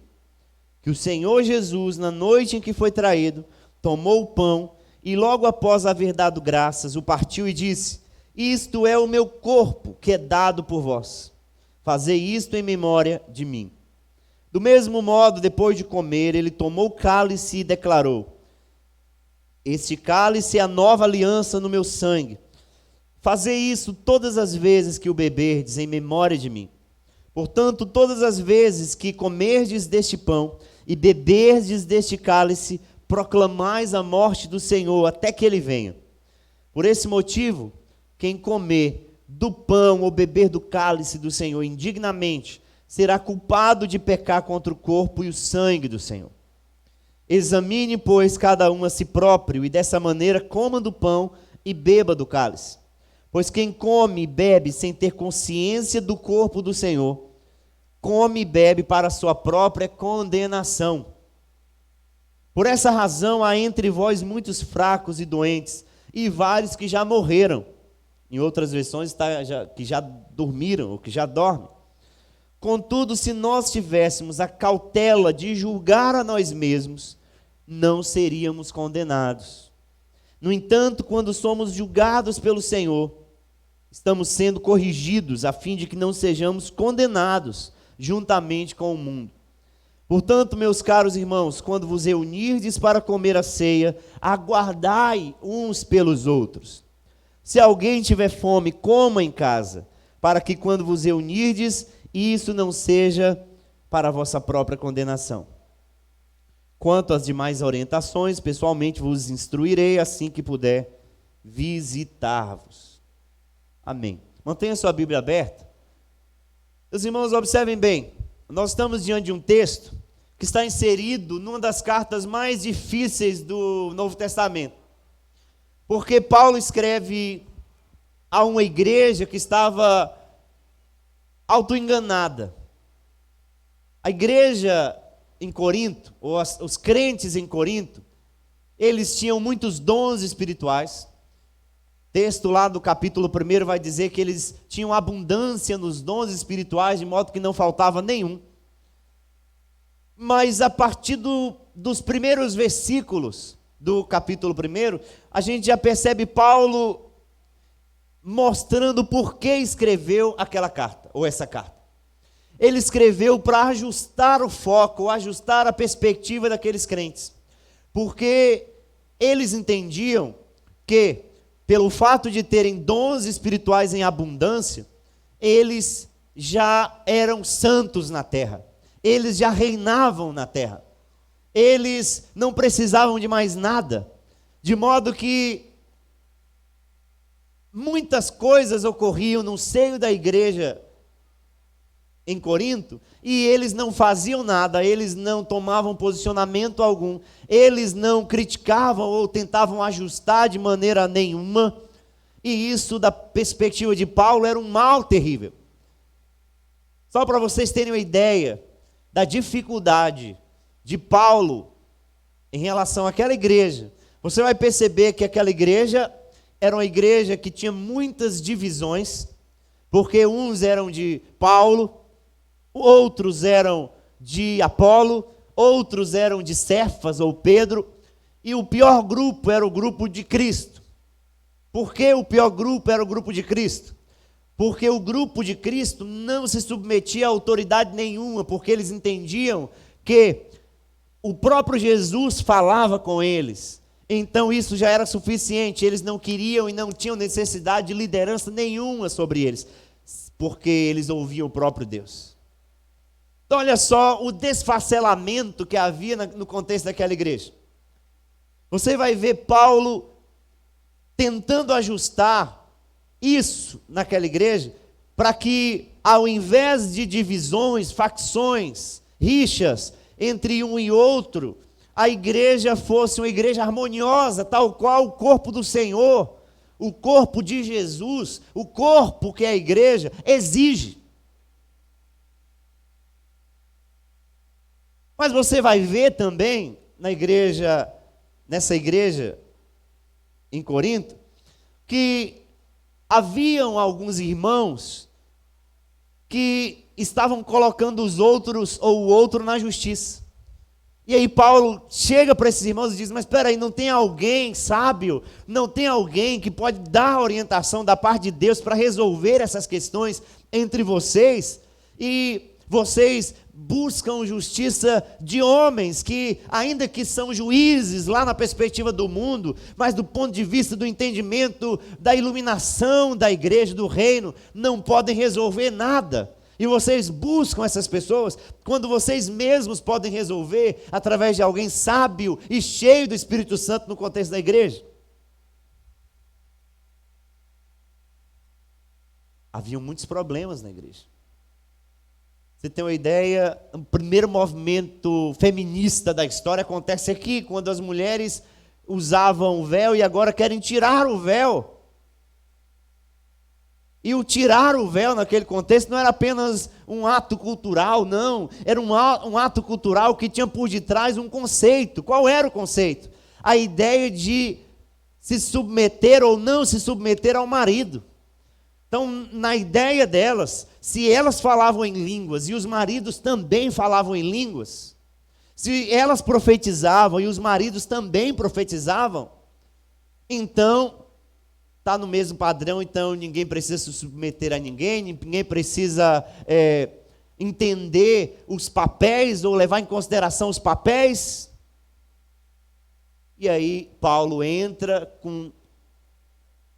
que o Senhor Jesus, na noite em que foi traído, tomou o pão e logo após haver dado graças, o partiu e disse: isto é o meu corpo que é dado por vós. Fazei isto em memória de mim. Do mesmo modo, depois de comer, ele tomou o cálice e declarou: este cálice é a nova aliança no meu sangue. Fazei isso todas as vezes que o beberdes em memória de mim. Portanto, todas as vezes que comerdes deste pão e beberdes deste cálice, proclamais a morte do Senhor até que ele venha. Por esse motivo, quem comer do pão ou beber do cálice do Senhor indignamente, será culpado de pecar contra o corpo e o sangue do Senhor. Examine, pois, cada um a si próprio, e dessa maneira coma do pão e beba do cálice. Pois quem come e bebe sem ter consciência do corpo do Senhor, come e bebe para a sua própria condenação. Por essa razão há entre vós muitos fracos e doentes, e vários que já morreram. Em outras versões está que já dormiram, ou que já dormem. Contudo, se nós tivéssemos a cautela de julgar a nós mesmos, não seríamos condenados. No entanto, quando somos julgados pelo Senhor, estamos sendo corrigidos, a fim de que não sejamos condenados juntamente com o mundo. Portanto, meus caros irmãos, quando vos reunirdes para comer a ceia, aguardai uns pelos outros. Se alguém tiver fome, coma em casa, para que quando vos reunirdes, isso não seja para a vossa própria condenação. Quanto às demais orientações, pessoalmente vos instruirei assim que puder visitar-vos. Amém. Mantenha sua Bíblia aberta. Meus irmãos, observem bem. Nós estamos diante de um texto que está inserido numa das cartas mais difíceis do Novo Testamento. Porque Paulo escreve a uma igreja que estava autoenganada. A igreja em Corinto, ou os crentes em Corinto, eles tinham muitos dons espirituais. O texto lá do capítulo 1 vai dizer que eles tinham abundância nos dons espirituais, de modo que não faltava nenhum. Mas a partir dos primeiros versículos do capítulo 1, a gente já percebe Paulo mostrando por que escreveu aquela carta, ou essa carta. Ele escreveu para ajustar o foco, ajustar a perspectiva daqueles crentes. Porque eles entendiam que, pelo fato de terem dons espirituais em abundância, eles já eram santos na terra. Eles já reinavam na terra. Eles não precisavam de mais nada. De modo que muitas coisas ocorriam no seio da igreja em Corinto, e eles não faziam nada, eles não tomavam posicionamento algum, eles não criticavam ou tentavam ajustar de maneira nenhuma, e isso, da perspectiva de Paulo, era um mal terrível. Só para vocês terem uma ideia da dificuldade de Paulo em relação àquela igreja, você vai perceber que aquela igreja era uma igreja que tinha muitas divisões, porque uns eram de Paulo, outros eram de Apolo, outros eram de Cefas ou Pedro, e o pior grupo era o grupo de Cristo. Por que o pior grupo era o grupo de Cristo? Porque o grupo de Cristo não se submetia a autoridade nenhuma, porque eles entendiam que o próprio Jesus falava com eles. Então isso já era suficiente, eles não queriam e não tinham necessidade de liderança nenhuma sobre eles, porque eles ouviam o próprio Deus. Então olha só o desfacelamento que havia no contexto daquela igreja. Você vai ver Paulo tentando ajustar isso naquela igreja, para que ao invés de divisões, facções, rixas entre um e outro, a igreja fosse uma igreja harmoniosa, tal qual o corpo do Senhor, o corpo de Jesus, o corpo que é a igreja exige. Mas você vai ver também nessa igreja em Corinto, que haviam alguns irmãos que estavam colocando os outros ou o outro na justiça. E aí Paulo chega para esses irmãos e diz: mas espera aí, não tem alguém sábio, não tem alguém que pode dar orientação da parte de Deus para resolver essas questões entre vocês? E vocês buscam justiça de homens que, ainda que são juízes lá na perspectiva do mundo, mas do ponto de vista do entendimento, da iluminação da igreja, do reino, não podem resolver nada. E vocês buscam essas pessoas, quando vocês mesmos podem resolver através de alguém sábio e cheio do Espírito Santo no contexto da igreja. Haviam muitos problemas na igreja. Você tem uma ideia, o primeiro movimento feminista da história acontece aqui, quando as mulheres usavam o véu e agora querem tirar o véu. E o tirar o véu naquele contexto não era apenas um ato cultural, não. Era um ato cultural que tinha por detrás um conceito. Qual era o conceito? A ideia de se submeter ou não se submeter ao marido. Então, na ideia delas, se elas falavam em línguas e os maridos também falavam em línguas, se elas profetizavam e os maridos também profetizavam, então está no mesmo padrão, então ninguém precisa se submeter a ninguém, ninguém precisa entender os papéis ou levar em consideração os papéis. E aí Paulo entra com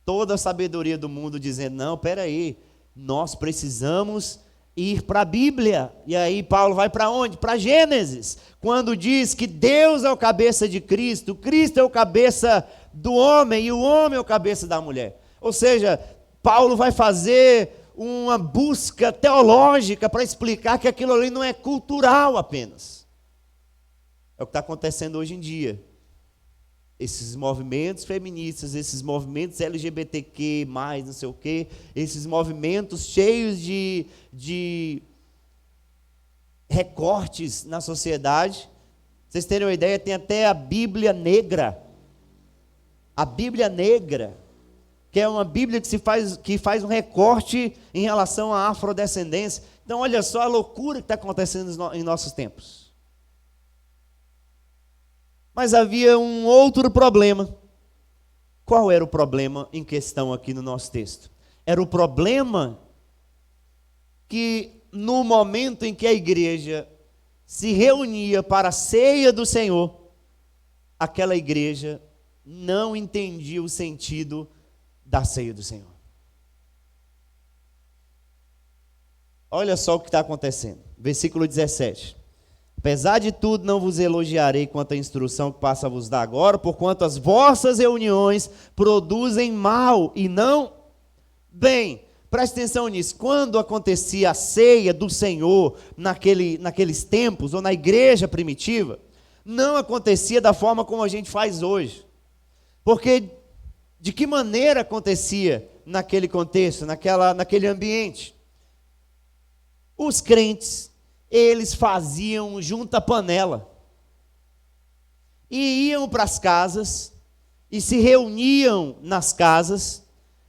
toda a sabedoria do mundo, dizendo: não, espera aí, nós precisamos ir para a Bíblia. E aí Paulo vai para onde? Para Gênesis, quando diz que Deus é o cabeça de Cristo, Cristo é o cabeça do homem e o homem é o cabeça da mulher. Ou seja, Paulo vai fazer uma busca teológica para explicar que aquilo ali não é cultural apenas. É o que está acontecendo hoje em dia. Esses movimentos feministas, esses movimentos LGBTQ+, não sei o quê, esses movimentos cheios de recortes na sociedade. Vocês terem uma ideia, tem até a Bíblia Negra. A Bíblia Negra, que é uma Bíblia que faz um recorte em relação à afrodescendência. Então, olha só a loucura que está acontecendo em nossos tempos. Mas havia um outro problema. Qual era o problema em questão aqui no nosso texto? Era o problema que no momento em que a igreja se reunia para a ceia do Senhor, aquela igreja não entendia o sentido da ceia do Senhor. Olha só o que está acontecendo. Versículo 17. Apesar de tudo, não vos elogiarei quanto à instrução que passo a vos dar agora, porquanto as vossas reuniões produzem mal e não bem. Preste atenção nisso. Quando acontecia a ceia do Senhor naqueles tempos, ou na igreja primitiva, não acontecia da forma como a gente faz hoje. Porque de que maneira acontecia naquele contexto, naquele ambiente? Os crentes, eles faziam junta panela e iam para as casas e se reuniam nas casas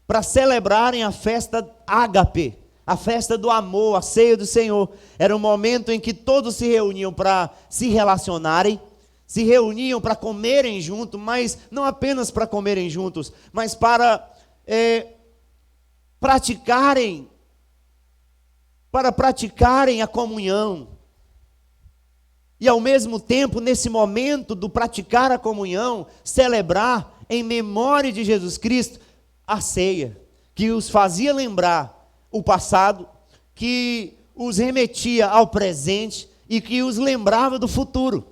para celebrarem a festa ágape, a festa do amor, a ceia do Senhor. Era um momento em que todos se reuniam para se relacionarem, se reuniam para comerem juntos, mas não apenas para comerem juntos, mas para praticarem a comunhão. E ao mesmo tempo, nesse momento do praticar a comunhão, celebrar em memória de Jesus Cristo a ceia, que os fazia lembrar o passado, que os remetia ao presente e que os lembrava do futuro.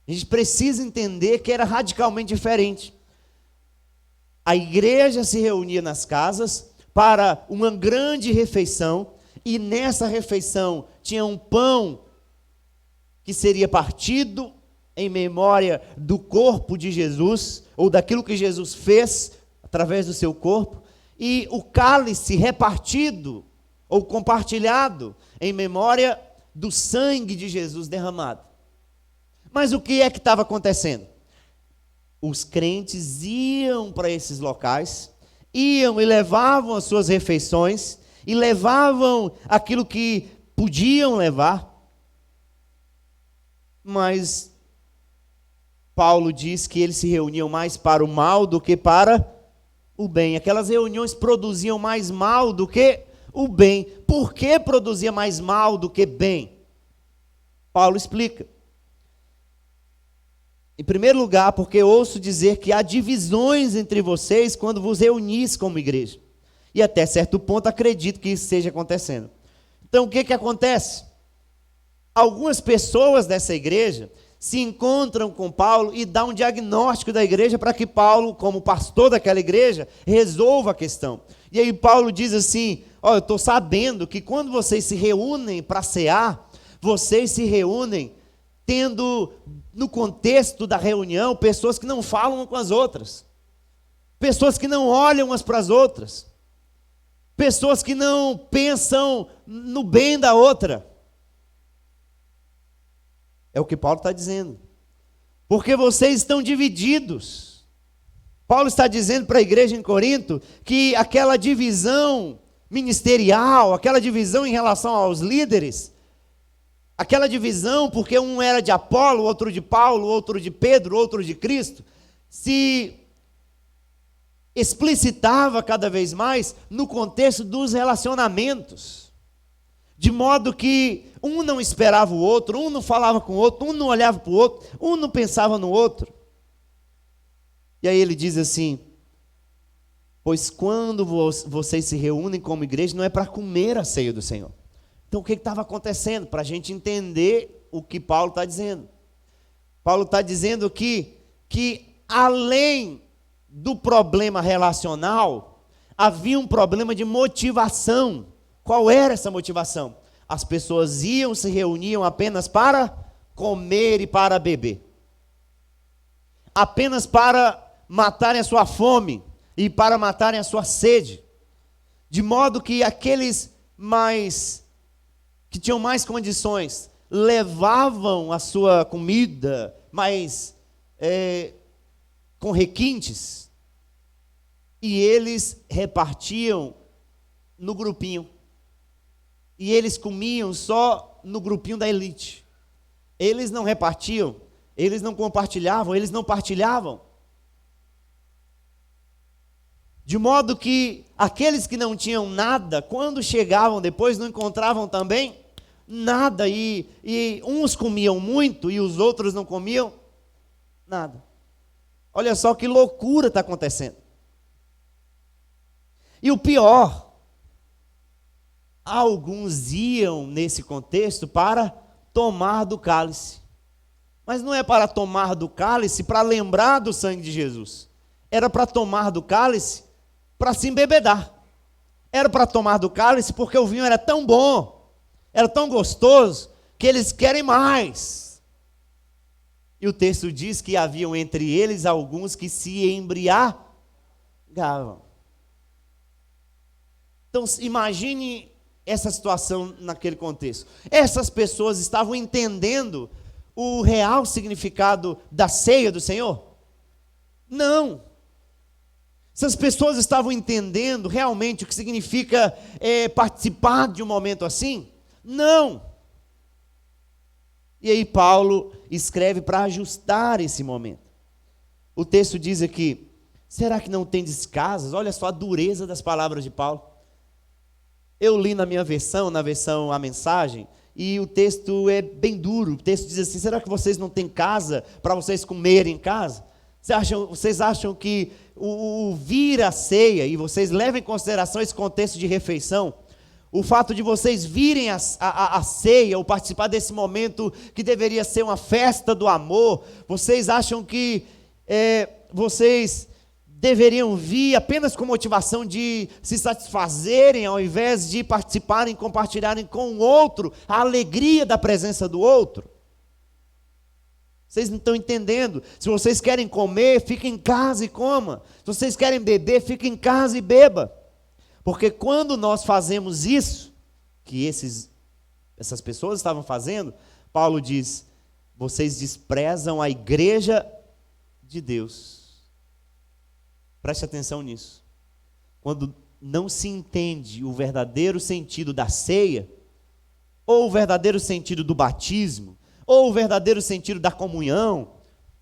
A gente precisa entender que era radicalmente diferente. A igreja se reunia nas casas para uma grande refeição, e nessa refeição tinha um pão que seria partido em memória do corpo de Jesus, ou daquilo que Jesus fez através do seu corpo, e o cálice repartido ou compartilhado em memória do sangue de Jesus derramado. Mas o que é que estava acontecendo? Os crentes iam para esses locais, iam e levavam as suas refeições, e levavam aquilo que podiam levar, mas Paulo diz que eles se reuniam mais para o mal do que para o bem. Aquelas reuniões produziam mais mal do que o bem. Por que produzia mais mal do que bem? Paulo explica. Em primeiro lugar, porque ouço dizer que há divisões entre vocês quando vos reunis como igreja. E até certo ponto acredito que isso esteja acontecendo. Então o que acontece? Algumas pessoas dessa igreja se encontram com Paulo e dão um diagnóstico da igreja para que Paulo, como pastor daquela igreja, resolva a questão. E aí Paulo diz assim: eu estou sabendo que quando vocês se reúnem para cear, vocês se reúnem tendo no contexto da reunião pessoas que não falam umas com as outras, pessoas que não olham umas para as outras, pessoas que não pensam no bem da outra. É o que Paulo está dizendo. Porque vocês estão divididos. Paulo está dizendo para a igreja em Corinto que aquela divisão ministerial, aquela divisão em relação aos líderes, aquela divisão porque um era de Apolo, outro de Paulo, outro de Pedro, outro de Cristo, se explicitava cada vez mais no contexto dos relacionamentos, de modo que um não esperava o outro, um não falava com o outro, um não olhava para o outro, um não pensava no outro. E aí ele diz assim: Pois quando vocês se reúnem como igreja, não é para comer a ceia do Senhor. Então o que estava acontecendo? Para a gente entender o que Paulo está dizendo. Paulo está dizendo aqui que além do problema relacional, havia um problema de motivação. Qual era essa motivação? As pessoas se reuniam apenas para comer e para beber. Apenas para matarem a sua fome e para matarem a sua sede. De modo que aqueles que tinham mais condições levavam a sua comida mais com requintes e eles repartiam no grupinho. E eles comiam só no grupinho da elite. Eles não repartiam, eles não compartilhavam, eles não partilhavam. De modo que aqueles que não tinham nada, quando chegavam depois, não encontravam também nada. E uns comiam muito e os outros não comiam nada. Olha só que loucura está acontecendo. E o pior, alguns iam nesse contexto para tomar do cálice. Mas não é para tomar do cálice para lembrar do sangue de Jesus. Era para tomar do cálice para se embebedar. Era para tomar do cálice porque o vinho era tão bom, era tão gostoso, que eles querem mais. E o texto diz que haviam entre eles alguns que se embriagavam. Então imagine essa situação naquele contexto. Essas pessoas estavam entendendo o real significado da ceia do Senhor? Não. Essas pessoas estavam entendendo realmente o que significa participar de um momento assim? Não. E aí Paulo escreve para ajustar esse momento. O texto diz aqui: será que não tendes casas? Olha só a dureza das palavras de Paulo. Eu li na minha versão, a mensagem, e o texto é bem duro. O texto diz assim: será que vocês não têm casa para vocês comerem em casa? Vocês acham que o vir à ceia, e vocês levam em consideração esse contexto de refeição, o fato de vocês virem à ceia, ou participar desse momento que deveria ser uma festa do amor, vocês acham que vocês deveriam vir apenas com motivação de se satisfazerem, ao invés de participarem, compartilharem com o outro a alegria da presença do outro? Vocês não estão entendendo. Se vocês querem comer, fiquem em casa e coma. Se vocês querem beber, fiquem em casa e beba. Porque quando nós fazemos isso, que essas pessoas estavam fazendo, Paulo diz: vocês desprezam a igreja de Deus. Preste atenção nisso. Quando não se entende o verdadeiro sentido da ceia, ou o verdadeiro sentido do batismo, ou o verdadeiro sentido da comunhão,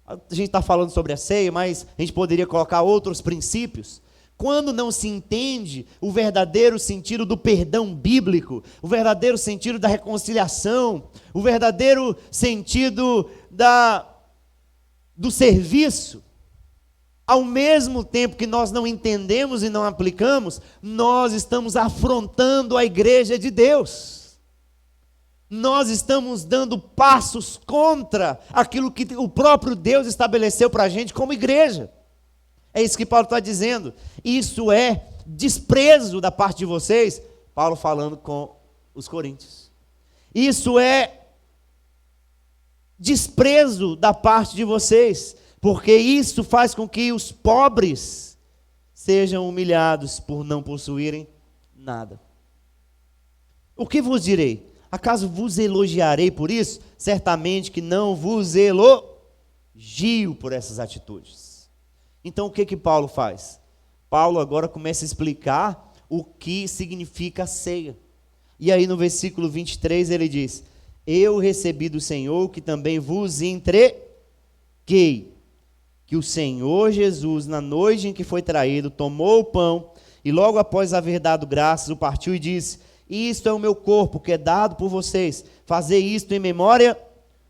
a gente está falando sobre a ceia, mas a gente poderia colocar outros princípios. Quando não se entende o verdadeiro sentido do perdão bíblico, o verdadeiro sentido da reconciliação, o verdadeiro sentido do serviço, ao mesmo tempo que nós não entendemos e não aplicamos, nós estamos afrontando a igreja de Deus. Nós estamos dando passos contra aquilo que o próprio Deus estabeleceu para a gente como igreja. É isso que Paulo está dizendo. Isso é desprezo da parte de vocês, Paulo falando com os coríntios. Isso é desprezo da parte de vocês, porque isso faz com que os pobres sejam humilhados por não possuírem nada. O que vos direi? Acaso vos elogiarei por isso? Certamente que não vos elogio por essas atitudes. Então o que Paulo faz? Paulo agora começa a explicar o que significa a ceia. E aí no versículo 23 ele diz: eu recebi do Senhor que também vos entreguei, que o Senhor Jesus, na noite em que foi traído, tomou o pão e logo após haver dado graças, o partiu e disse: isto é o meu corpo que é dado por vocês, fazei isto em memória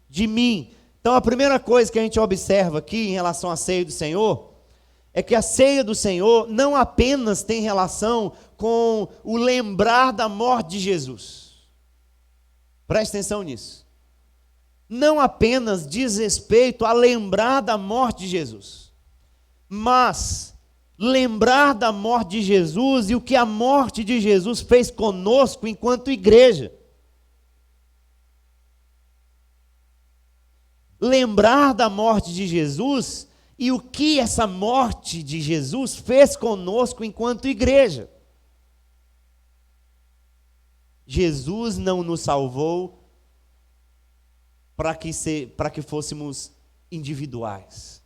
de mim. Então a primeira coisa que a gente observa aqui em relação à ceia do Senhor é que a ceia do Senhor não apenas tem relação com o lembrar da morte de Jesus. Preste atenção nisso. Não apenas diz respeito a lembrar da morte de Jesus, mas lembrar da morte de Jesus e o que a morte de Jesus fez conosco enquanto igreja. Lembrar da morte de Jesus e o que essa morte de Jesus fez conosco enquanto igreja. Jesus não nos salvou para que fôssemos individuais.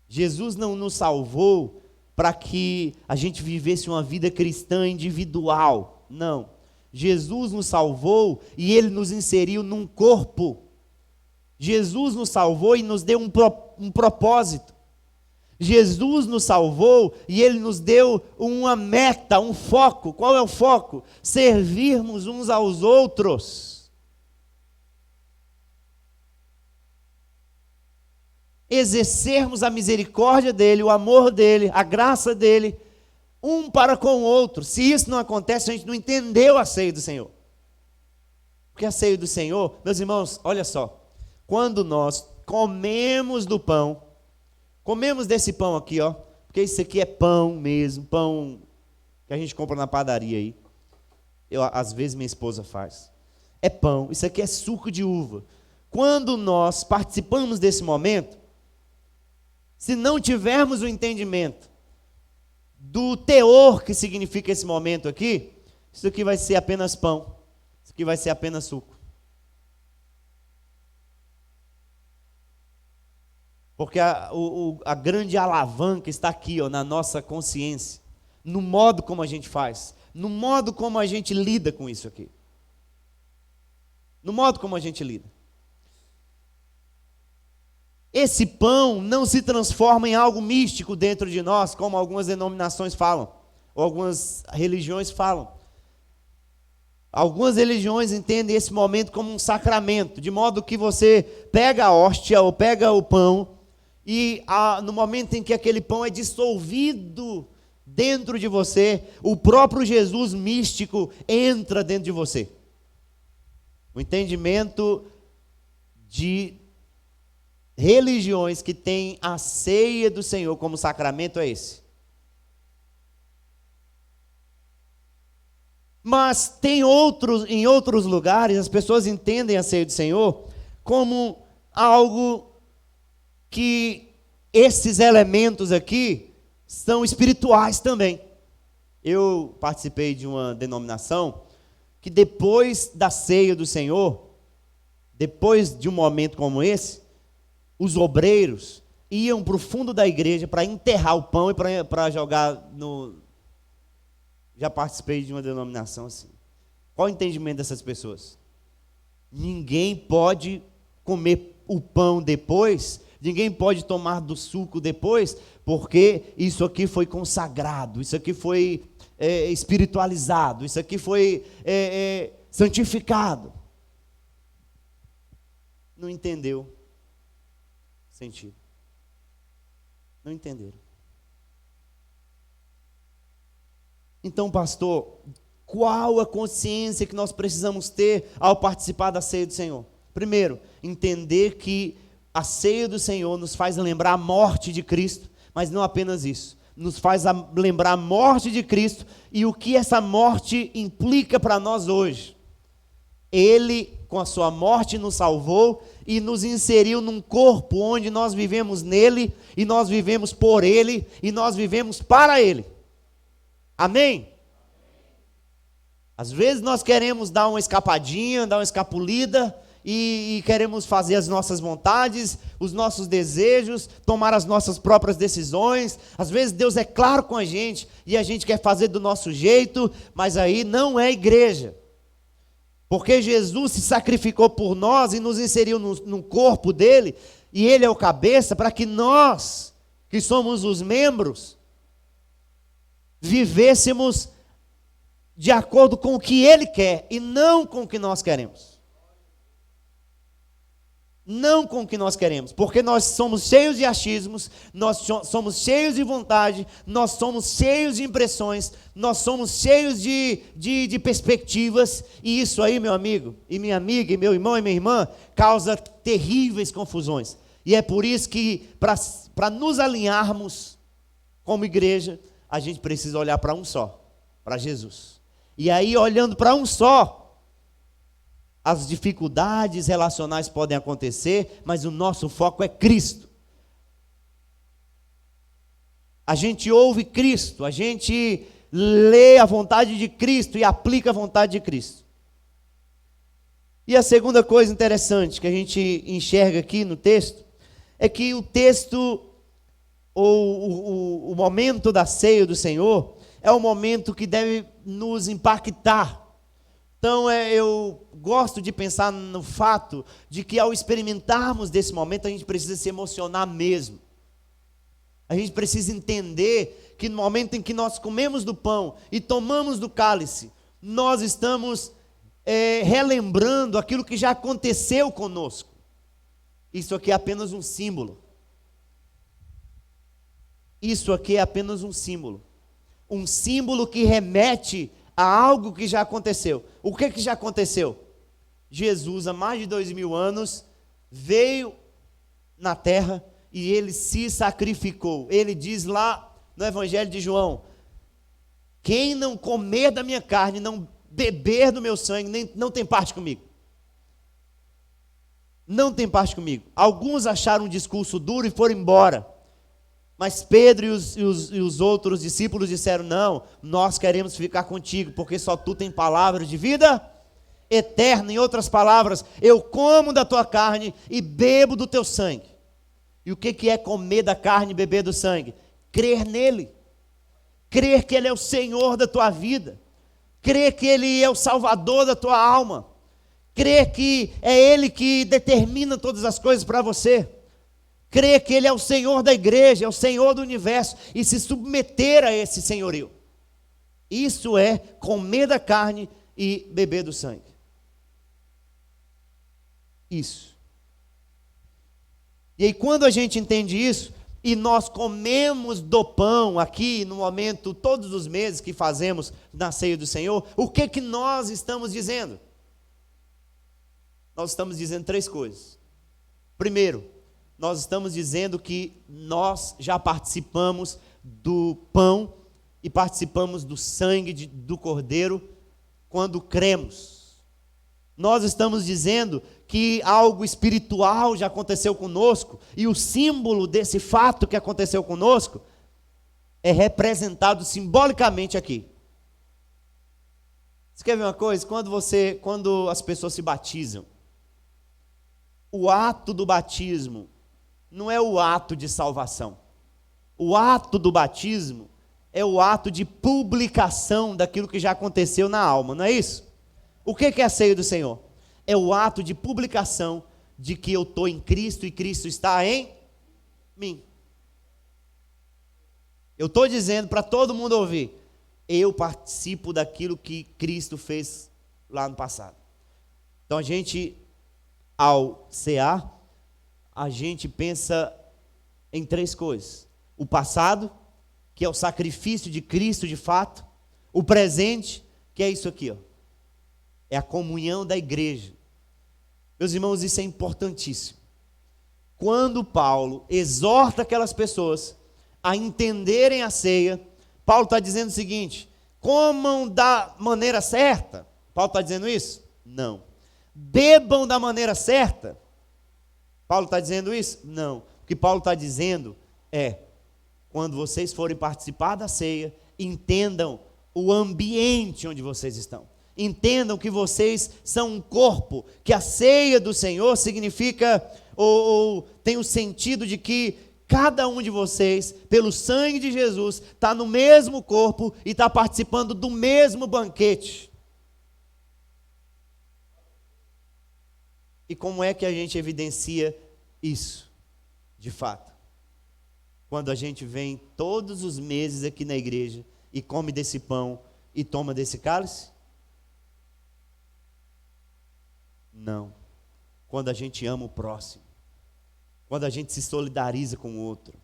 Jesus não nos salvou para que a gente vivesse uma vida cristã individual. Não. Jesus nos salvou e Ele nos inseriu num corpo. Jesus nos salvou e nos deu um propósito. Jesus nos salvou e Ele nos deu uma meta, um foco. Qual é o foco? Servirmos uns aos outros. Exercermos a misericórdia dEle, o amor dEle, a graça dEle, um para com o outro. Se isso não acontece, a gente não entendeu a ceia do Senhor. Porque a ceia do Senhor, meus irmãos, olha só, quando nós comemos do pão, comemos desse pão aqui, ó, porque isso aqui é pão mesmo, pão que a gente compra na padaria aí. Às vezes minha esposa faz. É pão, isso aqui é suco de uva. Quando nós participamos desse momento, se não tivermos o entendimento do teor que significa esse momento aqui, isso aqui vai ser apenas pão, isso aqui vai ser apenas suco. Porque a grande alavanca está aqui, ó, na nossa consciência, no modo como a gente faz, no modo como a gente lida com isso aqui. No modo como a gente lida. Esse pão não se transforma em algo místico dentro de nós, como algumas denominações falam, ou algumas religiões falam. Algumas religiões entendem esse momento como um sacramento, de modo que você pega a hóstia ou pega o pão, e no momento em que aquele pão é dissolvido dentro de você, o próprio Jesus místico entra dentro de você. O entendimento de religiões que têm a ceia do Senhor como sacramento é esse. Mas tem em outros lugares, as pessoas entendem a ceia do Senhor como algo que esses elementos aqui são espirituais também. Eu participei de uma denominação que depois da ceia do Senhor, depois de um momento como esse, os obreiros iam para o fundo da igreja para enterrar o pão e para jogar no... Já participei de uma denominação assim. Qual o entendimento dessas pessoas? Ninguém pode comer o pão depois, ninguém pode tomar do suco depois, porque isso aqui foi consagrado, isso aqui foi espiritualizado, isso aqui foi santificado. Não entendeu sentido. Não entenderam. Então, pastor, qual a consciência que nós precisamos ter ao participar da ceia do Senhor? Primeiro, entender que a ceia do Senhor nos faz lembrar a morte de Cristo, mas não apenas isso, nos faz lembrar a morte de Cristo e o que essa morte implica para nós hoje. Ele, com a sua morte, nos salvou e nos inseriu num corpo onde nós vivemos nele, e nós vivemos por ele, e nós vivemos para ele. Amém? Às vezes nós queremos dar uma escapadinha, dar uma escapulida, e queremos fazer as nossas vontades, os nossos desejos, tomar as nossas próprias decisões. Às vezes Deus é claro com a gente, e a gente quer fazer do nosso jeito, mas aí não é igreja. Porque Jesus se sacrificou por nós e nos inseriu no corpo dele, e ele é o cabeça, para que nós, que somos os membros, vivêssemos de acordo com o que ele quer e não com o que nós queremos. não com o que nós queremos, porque nós somos cheios de achismos, somos cheios de vontade, nós somos cheios de impressões, nós somos cheios de perspectivas, e isso aí, meu amigo, e minha amiga, e meu irmão e minha irmã, causa terríveis confusões. E é por isso que, para nos alinharmos como igreja, a gente precisa olhar para um só, para Jesus. E aí, olhando para um só, as dificuldades relacionais podem acontecer, mas o nosso foco é Cristo. A gente ouve Cristo, a gente lê a vontade de Cristo e aplica a vontade de Cristo. E a segunda coisa interessante que a gente enxerga aqui no texto, é que o texto, ou o momento da ceia do Senhor, é um momento que deve nos impactar. Então, eu gosto de pensar no fato de que ao experimentarmos desse momento, a gente precisa se emocionar mesmo. A gente precisa entender que no momento em que nós comemos do pão e tomamos do cálice, nós estamos relembrando aquilo que já aconteceu conosco. Isso aqui é apenas um símbolo. Isso aqui é apenas um símbolo. Um símbolo que remete a algo que já aconteceu. O que já aconteceu? Jesus, há mais de 2000 anos, veio na terra e ele se sacrificou. Ele diz lá no Evangelho de João: quem não comer da minha carne, não beber do meu sangue, não tem parte comigo. Não tem parte comigo. Alguns acharam um discurso duro e foram embora. Mas Pedro e os outros discípulos disseram: não, nós queremos ficar contigo, porque só tu tem palavras de vida eterna. Em outras palavras, eu como da tua carne e bebo do teu sangue. E o que é comer da carne e beber do sangue? Crer nele, crer que ele é o Senhor da tua vida, crer que ele é o Salvador da tua alma, crer que é ele que determina todas as coisas para você, crer que ele é o Senhor da igreja, é o Senhor do universo, e se submeter a esse senhorio. Isso é comer da carne e beber do sangue. Isso. E aí, quando a gente entende isso, e nós comemos do pão aqui no momento, todos os meses que fazemos na ceia do Senhor, o que nós estamos dizendo? Nós estamos dizendo 3 coisas. Primeiro, nós estamos dizendo que nós já participamos do pão e participamos do sangue do Cordeiro quando cremos. Nós estamos dizendo que algo espiritual já aconteceu conosco, e o símbolo desse fato que aconteceu conosco é representado simbolicamente aqui. Você quer ver uma coisa? Quando as pessoas se batizam, o ato do batismo não é o ato de salvação. O ato do batismo é o ato de publicação daquilo que já aconteceu na alma, não é isso? O que é a ceia do Senhor? É o ato de publicação de que eu estou em Cristo e Cristo está em mim. Eu estou dizendo para todo mundo ouvir: eu participo daquilo que Cristo fez lá no passado. Então a gente, ao cear, a gente pensa em 3 coisas: o passado, que é o sacrifício de Cristo de fato; o presente, que é isso aqui, ó, é a comunhão da igreja. Meus irmãos, isso é importantíssimo. Quando Paulo exorta aquelas pessoas a entenderem a ceia, Paulo está dizendo o seguinte: comam da maneira certa. Paulo está dizendo isso? Não. Bebam da maneira certa. Paulo está dizendo isso? Não. O que Paulo está dizendo é: quando vocês forem participar da ceia, entendam o ambiente onde vocês estão. Entendam que vocês são um corpo, que a ceia do Senhor significa, ou tem o sentido de que cada um de vocês, pelo sangue de Jesus, está no mesmo corpo e está participando do mesmo banquete. E como é que a gente evidencia isso, de fato? Quando a gente vem todos os meses aqui na igreja e come desse pão e toma desse cálice? Não. quando a gente ama o próximo, quando a gente se solidariza com o outro,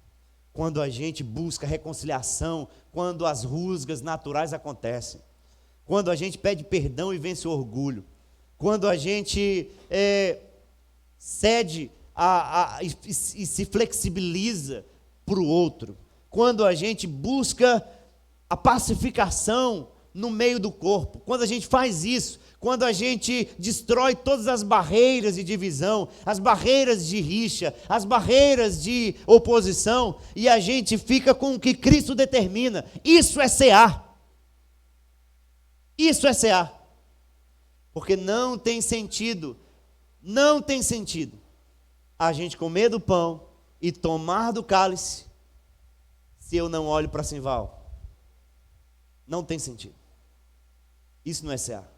quando a gente busca reconciliação, quando as rusgas naturais acontecem, quando a gente pede perdão e vence o orgulho, quando a gente cede e se flexibiliza para o outro, quando a gente busca a pacificação no meio do corpo, quando a gente faz isso, quando a gente destrói todas as barreiras de divisão, as barreiras de rixa, as barreiras de oposição, e a gente fica com o que Cristo determina, isso é cear. Isso é cear. Porque não tem sentido a gente comer do pão e tomar do cálice se eu não olho para Simval. Não tem sentido. Isso não é cear.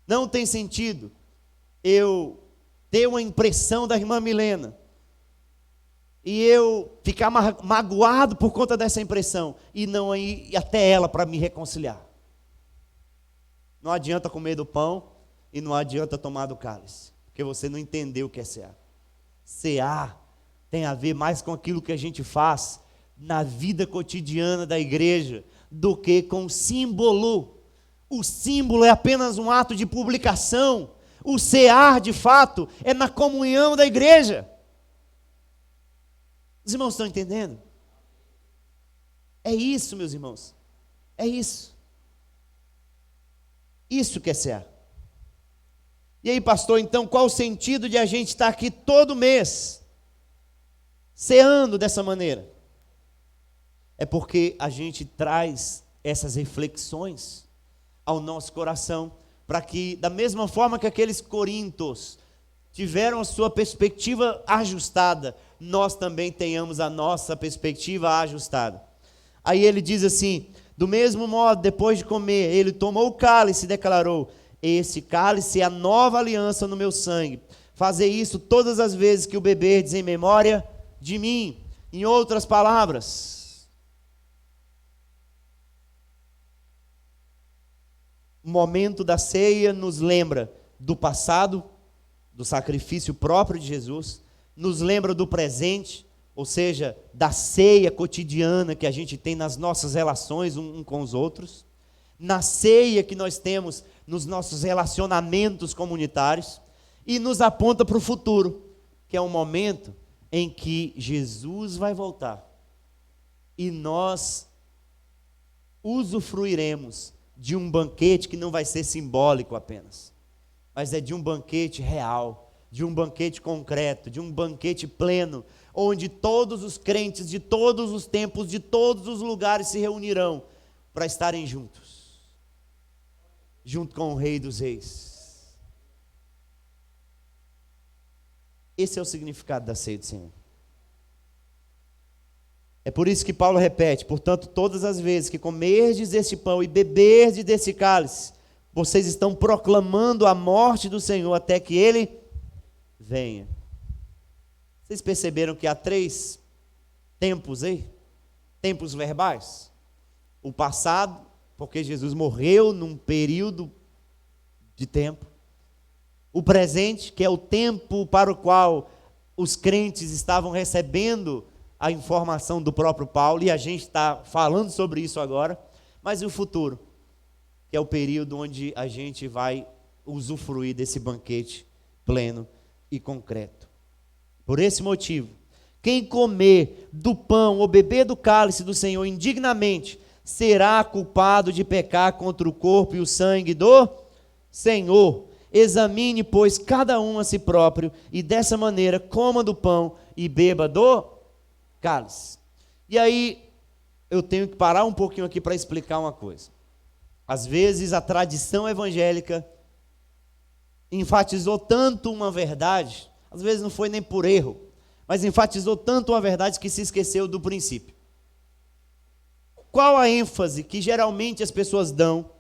Não tem sentido eu ter uma impressão da irmã Milena e eu ficar magoado por conta dessa impressão e não ir até ela para me reconciliar. Não adianta comer do pão e não adianta tomar do cálice, porque você não entendeu o que é cear. Cear tem a ver mais com aquilo que a gente faz na vida cotidiana da igreja do que com o símbolo. O símbolo é apenas um ato de publicação. O cear, de fato, é na comunhão da igreja. Os irmãos estão entendendo? É isso, meus irmãos. É isso. Isso que é cear. E aí, pastor, então, qual o sentido de a gente estar aqui todo mês, ceando dessa maneira? É porque a gente traz essas reflexões ao nosso coração, para que, da mesma forma que aqueles coríntios tiveram a sua perspectiva ajustada, nós também tenhamos a nossa perspectiva ajustada. Aí ele diz assim: do mesmo modo, depois de comer, ele tomou o cálice e declarou: esse cálice é a nova aliança no meu sangue. Fazei isso todas as vezes que o beberdes em memória de mim. Em outras palavras, o momento da ceia nos lembra do passado, do sacrifício próprio de Jesus, nos lembra do presente, ou seja, da ceia cotidiana que a gente tem nas nossas relações um com os outros, na ceia que nós temos nos nossos relacionamentos comunitários, e nos aponta para o futuro, que é um momento em que Jesus vai voltar, e nós usufruiremos de um banquete que não vai ser simbólico apenas, mas é de um banquete real, de um banquete concreto, de um banquete pleno, onde todos os crentes de todos os tempos, de todos os lugares se reunirão para estarem juntos, junto com o Rei dos Reis. Esse é o significado da ceia do Senhor. É por isso que Paulo repete: portanto, todas as vezes que comerdes este pão e beberdes desse cálice, vocês estão proclamando a morte do Senhor até que Ele venha. Vocês perceberam que há 3 tempos aí? Tempos verbais. O passado, porque Jesus morreu num período de tempo. O presente, que é o tempo para o qual os crentes estavam recebendo a informação do próprio Paulo, e a gente está falando sobre isso agora. Mas e o futuro, que é o período onde a gente vai usufruir desse banquete pleno e concreto. Por esse motivo, quem comer do pão ou beber do cálice do Senhor indignamente, será culpado de pecar contra o corpo e o sangue do Senhor. Examine, pois, cada um a si próprio, e dessa maneira coma do pão e beba do cálice. E aí, eu tenho que parar um pouquinho aqui para explicar uma coisa. Às vezes a tradição evangélica enfatizou tanto uma verdade, às vezes não foi nem por erro, mas enfatizou tanto uma verdade que se esqueceu do princípio. Qual a ênfase que geralmente as pessoas dão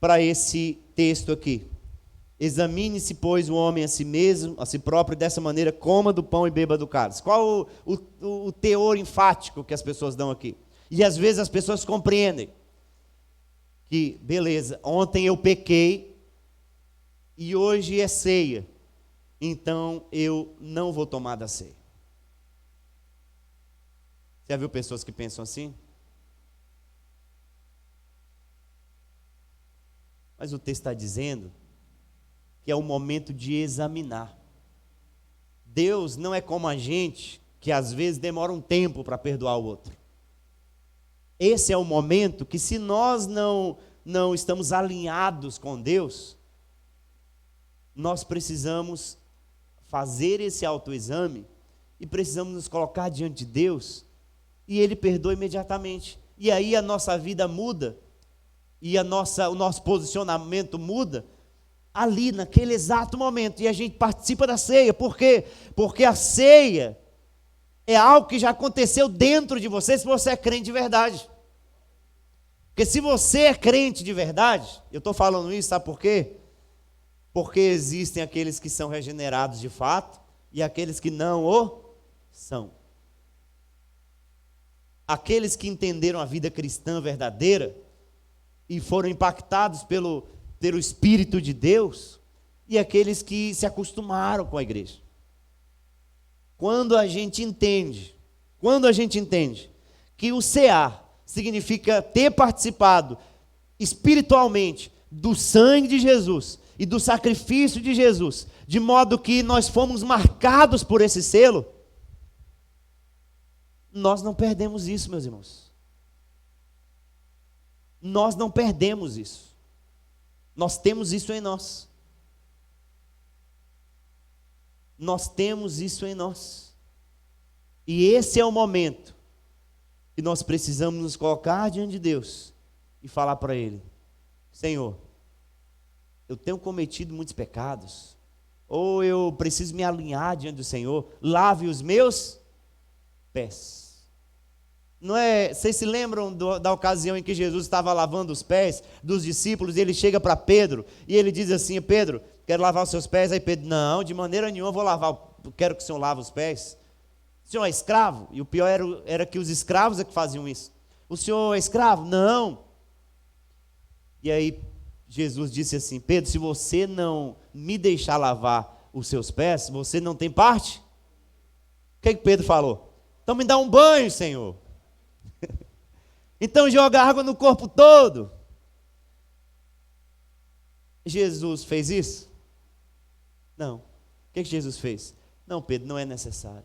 para esse texto aqui? Examine-se, pois, o homem a si mesmo, a si próprio, e dessa maneira coma do pão e beba do cálice. Qual o teor enfático que as pessoas dão aqui? E às vezes as pessoas compreendem que, beleza, ontem eu pequei e hoje é ceia, então eu não vou tomar da ceia. Já viu pessoas que pensam assim? Mas o texto está dizendo que é o momento de examinar. Deus não é como a gente, que às vezes demora um tempo para perdoar o outro. Esse é o momento que, se nós não estamos alinhados com Deus, nós precisamos fazer esse autoexame e precisamos nos colocar diante de Deus, e Ele perdoa imediatamente. E aí a nossa vida muda, e o nosso posicionamento muda, ali naquele exato momento, e a gente participa da ceia. Por quê? Porque a ceia é algo que já aconteceu dentro de você, se você é crente de verdade. Porque se você é crente de verdade, eu estou falando isso, sabe por quê? Porque existem aqueles que são regenerados de fato, e aqueles que não o são. Aqueles que entenderam a vida cristã verdadeira, e foram impactados pelo Espírito de Deus, e aqueles que se acostumaram com a igreja. Quando a gente entende que o cear significa ter participado espiritualmente do sangue de Jesus e do sacrifício de Jesus, de modo que nós fomos marcados por esse selo, nós não perdemos isso, meus irmãos. Nós não perdemos isso. Nós temos isso em nós. Nós temos isso em nós. E esse é o momento que nós precisamos nos colocar diante de Deus e falar para Ele: Senhor, eu tenho cometido muitos pecados, ou eu preciso me alinhar diante do Senhor, lave os meus pés. Não é, vocês se lembram da ocasião em que Jesus estava lavando os pés dos discípulos, e ele chega para Pedro, e ele diz assim: Pedro, quero lavar os seus pés. Aí Pedro: não, de maneira nenhuma eu vou lavar, quero que o Senhor lave os pés. O Senhor é escravo? E o pior era que os escravos é que faziam isso. O Senhor é escravo? Não. E aí Jesus disse assim: Pedro, se você não me deixar lavar os seus pés, você não tem parte? O que Pedro falou? Então me dá um banho, Senhor. Então joga água no corpo todo. Jesus fez isso? Não. O que Jesus fez? Não, Pedro, não é necessário.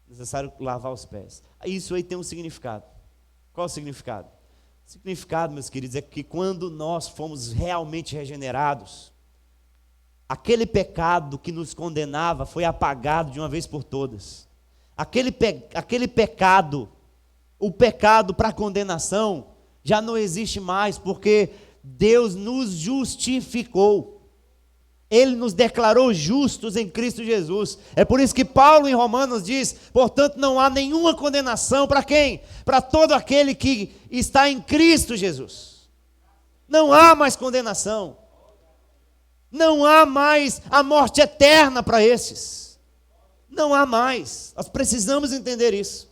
É necessário lavar os pés. Isso aí tem um significado. Qual é o significado? O significado, meus queridos, é que quando nós fomos realmente regenerados, aquele pecado que nos condenava foi apagado de uma vez por todas. Aquele pecado, o pecado para condenação, já não existe mais, porque Deus nos justificou. Ele nos declarou justos em Cristo Jesus. É por isso que Paulo em Romanos diz: portanto não há nenhuma condenação para quem? Para todo aquele que está em Cristo Jesus. Não há mais condenação. Não há mais a morte eterna para esses. Não há mais. Nós precisamos entender isso.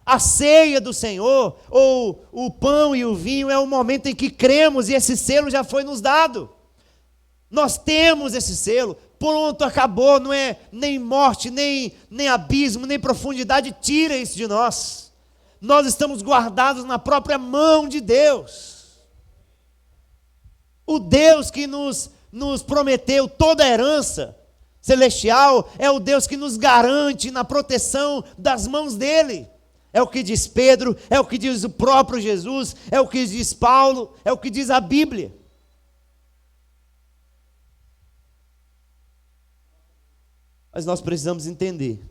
A ceia do Senhor, ou o pão e o vinho, é o momento em que cremos, e esse selo já foi nos dado. Nós temos esse selo, pronto, acabou, não é nem morte, nem abismo, nem profundidade tira isso de nós. Nós estamos guardados na própria mão de Deus. O Deus que nos prometeu toda a herança celestial é o Deus que nos garante na proteção das mãos dele. É o que diz Pedro, é o que diz o próprio Jesus, é o que diz Paulo, é o que diz a Bíblia. Mas nós precisamos entender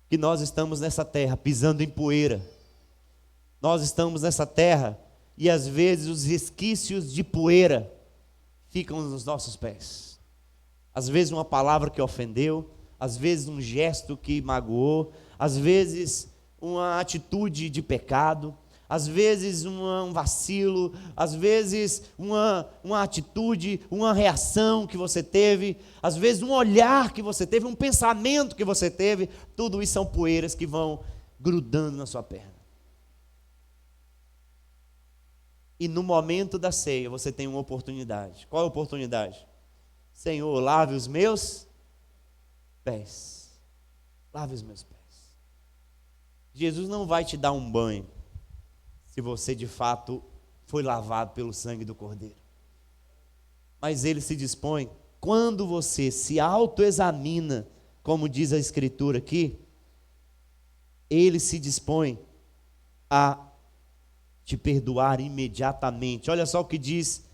que nós estamos nessa terra pisando em poeira. Nós estamos nessa terra e às vezes os resquícios de poeira ficam nos nossos pés. Às vezes uma palavra que ofendeu, às vezes um gesto que magoou, às vezes uma atitude de pecado, às vezes um vacilo, às vezes uma atitude, uma reação que você teve, às vezes um olhar que você teve, um pensamento que você teve. Tudo isso são poeiras que vão grudando na sua perna. E no momento da ceia você tem uma oportunidade. Qual é a oportunidade? Senhor, lave os meus pés. Lave os meus pés. Jesus não vai te dar um banho se você de fato foi lavado pelo sangue do Cordeiro. Mas ele se dispõe, quando você se autoexamina, como diz a Escritura aqui, ele se dispõe a te perdoar imediatamente. Olha só o que diz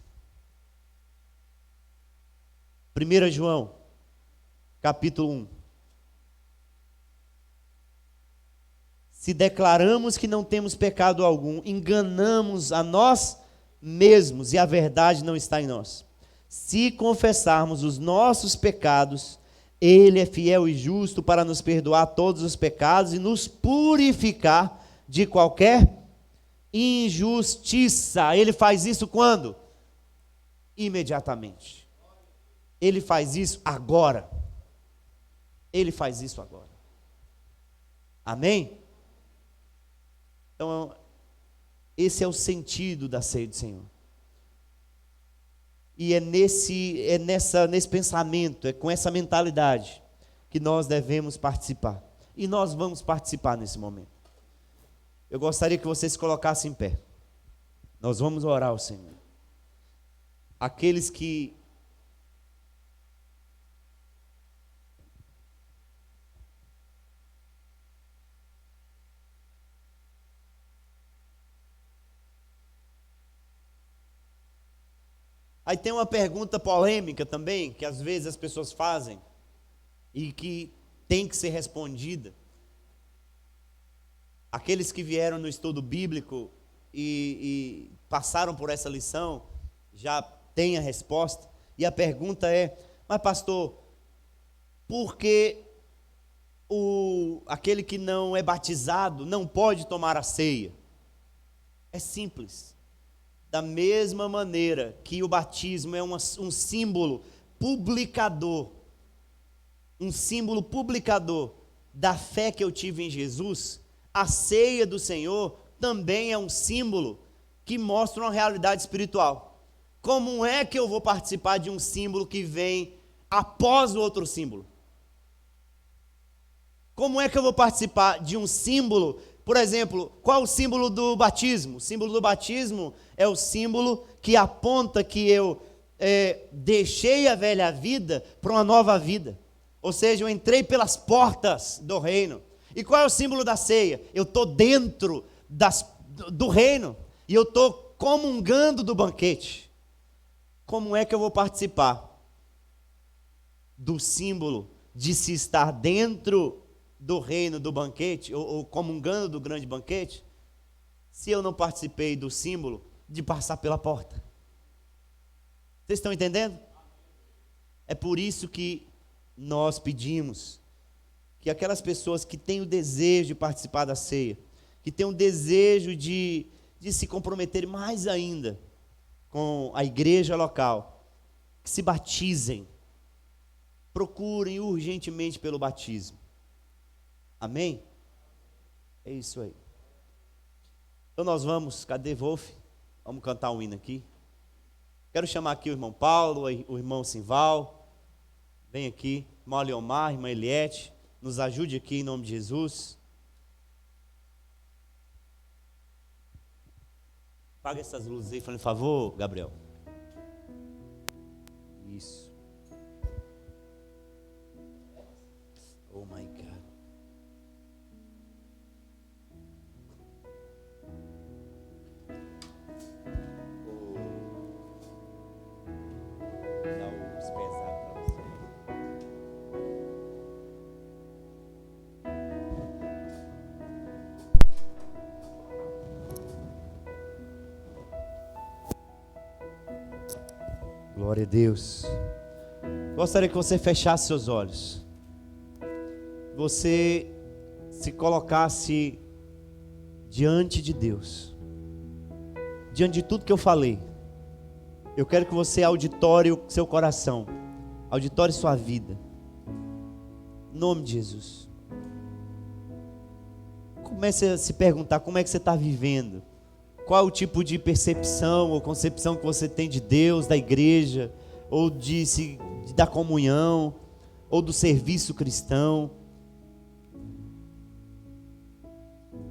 1 João, capítulo 1. Se declaramos que não temos pecado algum, enganamos a nós mesmos e a verdade não está em nós. Se confessarmos os nossos pecados, Ele é fiel e justo para nos perdoar todos os pecados e nos purificar de qualquer injustiça. Ele faz isso quando? Imediatamente. Ele faz isso agora. Ele faz isso agora. Amém? Então, esse é o sentido da ceia do Senhor. E é nesse pensamento, é com essa mentalidade que nós devemos participar. E nós vamos participar nesse momento. Eu gostaria que você se colocasse em pé. Nós vamos orar ao Senhor. Aqueles que Aí tem uma pergunta polêmica também, que às vezes as pessoas fazem, e que tem que ser respondida. Aqueles que vieram no estudo bíblico e passaram por essa lição, já têm a resposta. E a pergunta é, mas pastor, por que aquele que não é batizado não pode tomar a ceia? É simples. Da mesma maneira que o batismo é um símbolo publicador, da fé que eu tive em Jesus, a ceia do Senhor também é um símbolo que mostra uma realidade espiritual. Como é que eu vou participar de um símbolo que vem após o outro símbolo? Como é que eu vou participar de um símbolo? Por exemplo, qual é o símbolo do batismo? O símbolo do batismo é o símbolo que aponta que eu deixei a velha vida para uma nova vida. Ou seja, eu entrei pelas portas do reino. E qual é o símbolo da ceia? Eu estou dentro do reino e eu estou comungando do banquete. Como é que eu vou participar do símbolo de se estar dentro do reino do banquete, ou comungando do grande banquete, se eu não participei do símbolo de passar pela porta? Vocês estão entendendo? É por isso que nós pedimos que aquelas pessoas que têm o desejo de participar da ceia, que têm o desejo de se comprometer mais ainda com a igreja local, que se batizem, procurem urgentemente pelo batismo. Amém? É isso aí. Então nós vamos, cadê Wolf? Vamos cantar um hino aqui. Quero chamar aqui o irmão Paulo, o irmão Simval. Vem aqui, irmão Leomar, irmã Eliette. Nos ajude aqui em nome de Jesus. Apaga essas luzes aí, por favor, Gabriel. Isso. Oh my God. Glória a Deus. Gostaria que você fechasse seus olhos. Você se colocasse diante de Deus. Diante de tudo que eu falei. Eu quero que você auditore o seu coração. Auditore sua vida. Em nome de Jesus. Comece a se perguntar como é que você está vivendo. qual o tipo de percepção ou concepção que você tem de Deus, da igreja, ou da comunhão, ou do serviço cristão,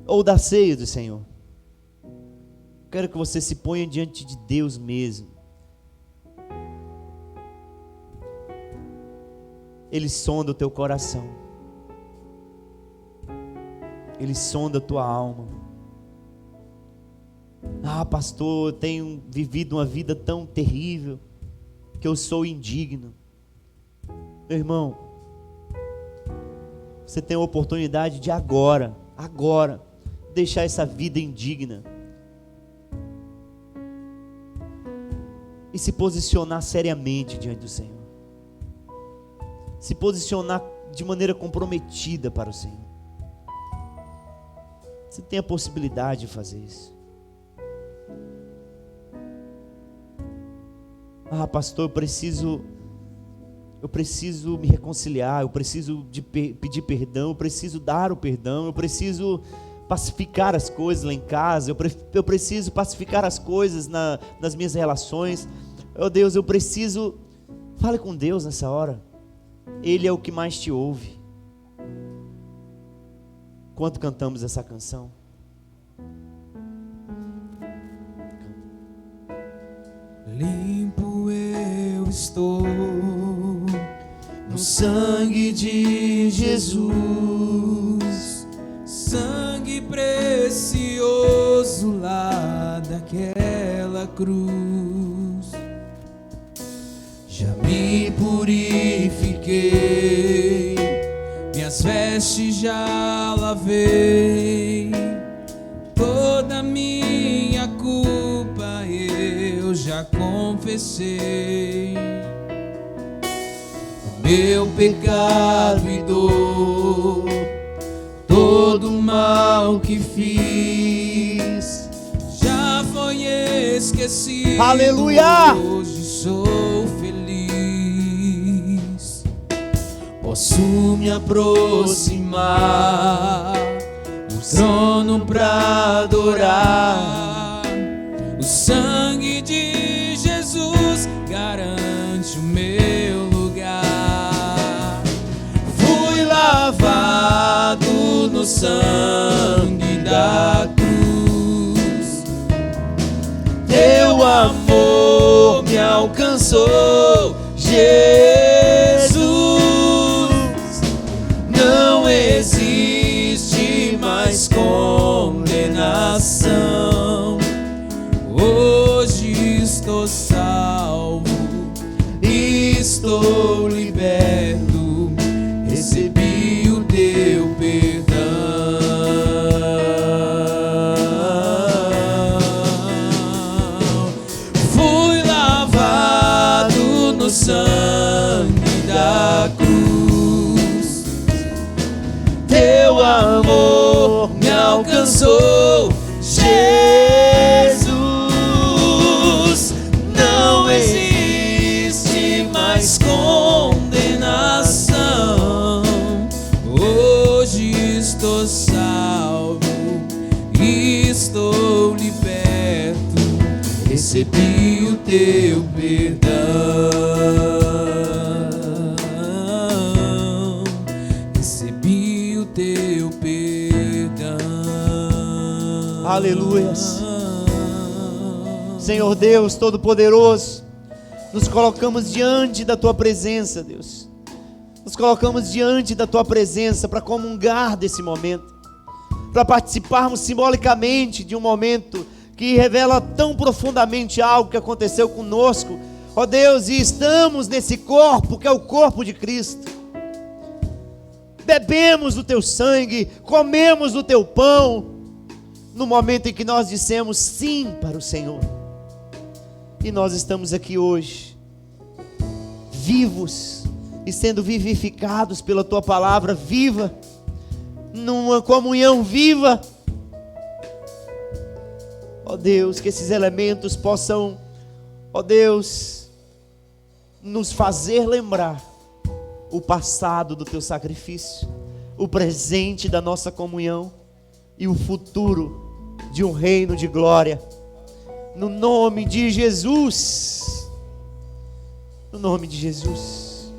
ou da ceia do Senhor. Quero que você se ponha diante de Deus mesmo. Ele sonda o teu coração. Ele sonda a tua alma. Ah, pastor, eu tenho vivido uma vida tão terrível que eu sou indigno. Meu irmão, você tem a oportunidade de agora, deixar essa vida indigna e se posicionar seriamente diante do Senhor. Se posicionar de maneira comprometida para o Senhor. Você tem a possibilidade de fazer isso. Ah, pastor, eu preciso me reconciliar, eu preciso pedir perdão, eu preciso dar o perdão, eu preciso pacificar as coisas lá em casa, eu preciso pacificar as coisas nas minhas relações. Oh Deus, eu preciso... Fale com Deus nessa hora. Ele é o que mais te ouve. Quanto cantamos essa canção? Limpo eu estou no sangue de Jesus, sangue precioso lá daquela cruz. Já me purifiquei, minhas vestes já lavei, toda minha culpa eu já confessei. O meu pecado e dor, todo o mal que fiz, já foi esquecido. Aleluia! Hoje sou feliz. Posso me aproximar do trono pra adorar. O sangue de Jesus garante o meu lugar. Fui lavado no sangue da cruz. Teu amor me alcançou, Jesus. Não existe mais condenação. Hoje estou salvo, estou liberto, recebi o teu perdão. Fui lavado no sangue da cruz. Teu amor me alcançou, Jesus. Não existe mais condenação. Hoje estou salvo, estou liberto, recebi o teu perdão, recebi o teu perdão. Aleluias. Senhor Deus Todo-Poderoso, nos colocamos diante da Tua presença, Deus. Nos colocamos diante da Tua presença para comungar desse momento, para participarmos simbolicamente de um momento que revela tão profundamente algo que aconteceu conosco, ó Deus, e estamos nesse corpo que é o corpo de Cristo. Bebemos do Teu sangue, comemos do Teu pão, no momento em que nós dissemos sim para o Senhor. E nós estamos aqui hoje, vivos e sendo vivificados pela Tua palavra viva, numa comunhão viva. Ó Deus, que esses elementos possam, ó Deus, nos fazer lembrar o passado do Teu sacrifício, o presente da nossa comunhão e o futuro de um reino de glória. No nome de Jesus. No nome de Jesus.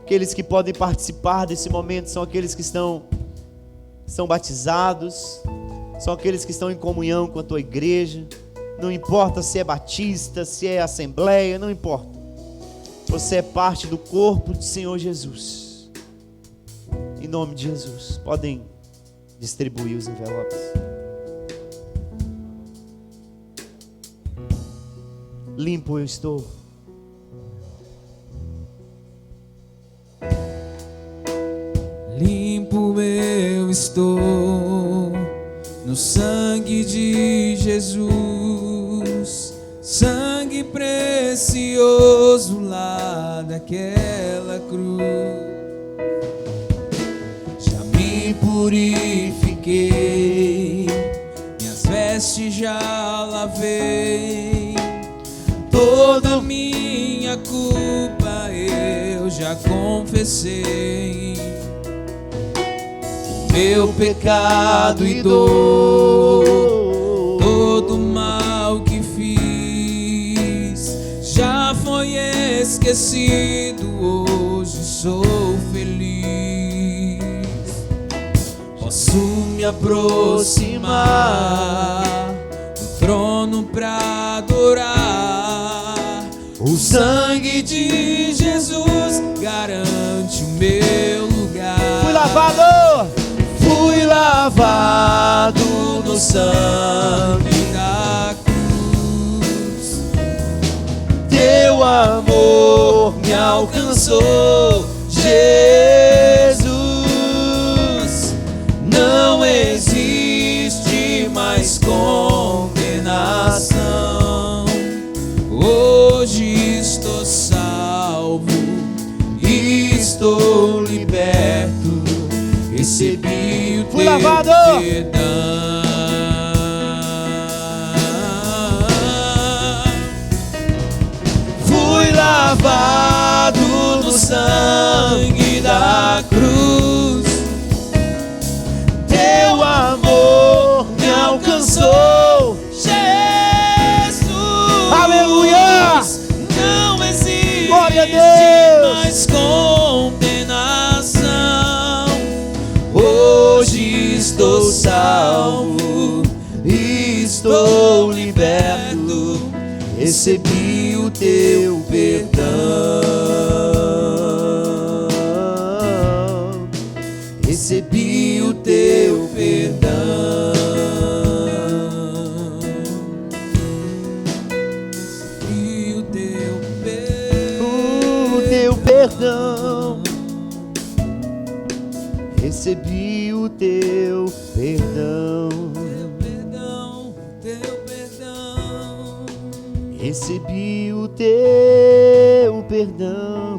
Aqueles que podem participar desse momento são aqueles que são batizados, são aqueles que estão em comunhão com a tua igreja. Não importa se é batista, se é assembleia, não importa. Você é parte do corpo do Senhor Jesus. Em nome de Jesus. Podem distribuir os envelopes. Limpo eu estou. Limpo eu estou no sangue de Jesus, sangue precioso lá daquela cruz. Já me purifiquei, minhas vestes já lavei, toda minha culpa eu já confessei. Meu pecado e dor, todo mal que fiz, já foi esquecido, hoje sou feliz. Posso me aproximar do trono pra adorar. O sangue de Jesus garante o meu lugar. Fui lavado! Fui lavado no sangue da cruz. Teu amor me alcançou, Jesus. Não existe mais condenação. Hoje estou salvo, estou liberto. Recebi o teu perdão. Fui lavado no sangue da cruz. Teu amor me alcançou, Jesus. Aleluia! Não existe Glória a Deus! mais condenação. Hoje estou salvo, estou liberto, recebi o teu perdão, recebi o teu perdão, recebi o teu perdão. Recebi o teu perdão. Teu perdão. Recebi o teu perdão.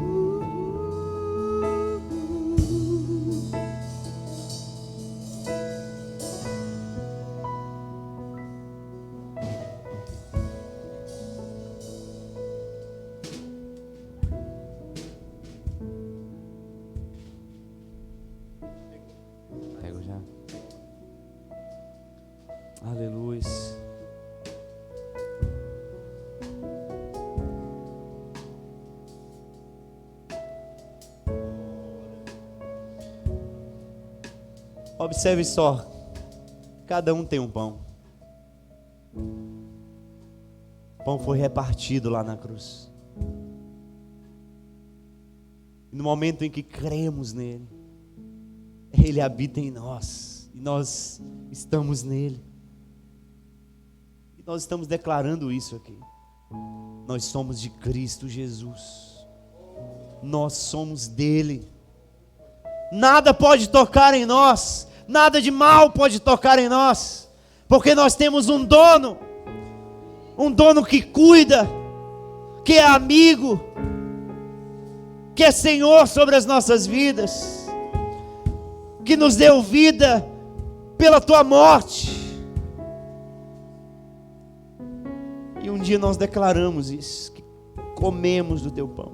Pego já. Aleluia. Observe só, cada um tem um pão. O pão foi repartido lá na cruz. E no momento em que cremos nele, ele habita em nós e nós estamos nele. E nós estamos declarando isso aqui. Nós somos de Cristo Jesus. Nós somos dele. Nada pode tocar em nós. Nada de mal pode tocar em nós. Porque nós temos um dono. Um dono que cuida, que é amigo, que é Senhor sobre as nossas vidas, que nos deu vida pela tua morte. E um dia nós declaramos isso, que comemos do teu pão.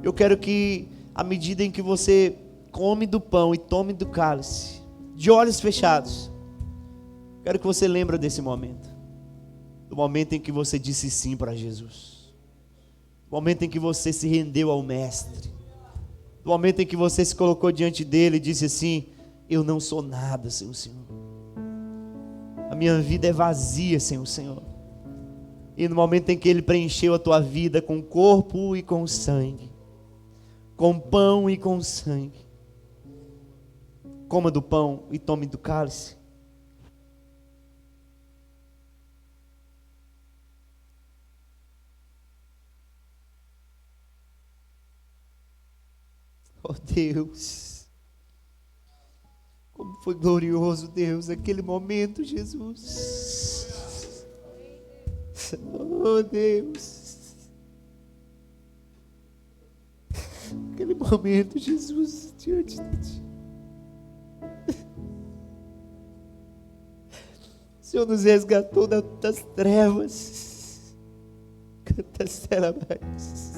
Eu quero que, à medida em que você come do pão e tome do cálice, de olhos fechados, Quero que você lembre desse momento. Do momento em que você disse sim para Jesus. Do momento em que você se rendeu ao Mestre. Do momento em que você se colocou diante dele e disse assim: eu não sou nada sem o Senhor. A minha vida é vazia sem o Senhor. E no momento em que ele preencheu a tua vida com corpo e com sangue, com pão e com sangue, coma do pão e tome do cálice. Oh Deus, como foi glorioso, Deus, aquele momento, Jesus. Oh Deus, aquele momento, Jesus, diante de Ti. O Senhor nos resgatou das trevas. Canta Sela mais.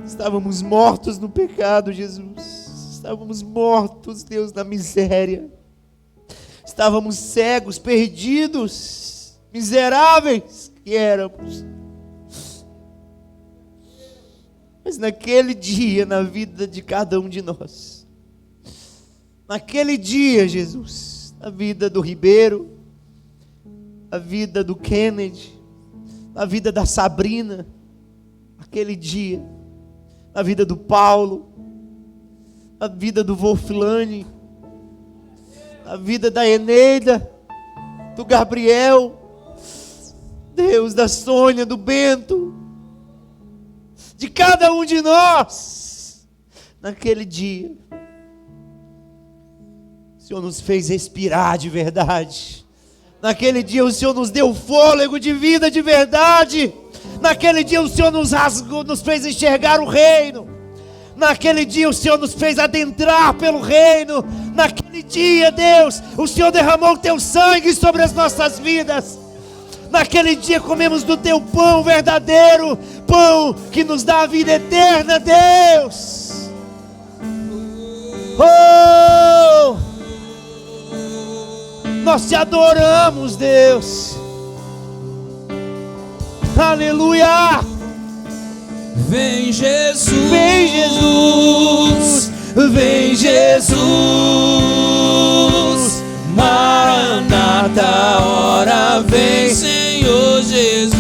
Estávamos mortos no pecado, Jesus. Estávamos mortos, Deus, na miséria. Estávamos cegos, perdidos, miseráveis que éramos. Mas naquele dia, na vida de cada um de nós, naquele dia, Jesus, na vida do Ribeiro, na vida do Kennedy, na vida da Sabrina, aquele dia, na vida do Paulo, na vida do Wolflane, na vida da Eneida, do Gabriel, Deus, da Sônia, do Bento, de cada um de nós, naquele dia, o Senhor nos fez respirar de verdade. Naquele dia o Senhor nos deu fôlego de vida de verdade. Naquele dia o Senhor nos rasgou, nos fez enxergar o reino. Naquele dia o Senhor nos fez adentrar pelo reino. Naquele dia, Deus, o Senhor derramou o Teu sangue sobre as nossas vidas. Naquele dia comemos do Teu pão verdadeiro, pão que nos dá a vida eterna, Deus. Oh, nós Te adoramos, Deus. Aleluia. Vem Jesus, Vem Jesus, vem Jesus, Maranata, hora vem, Senhor Jesus.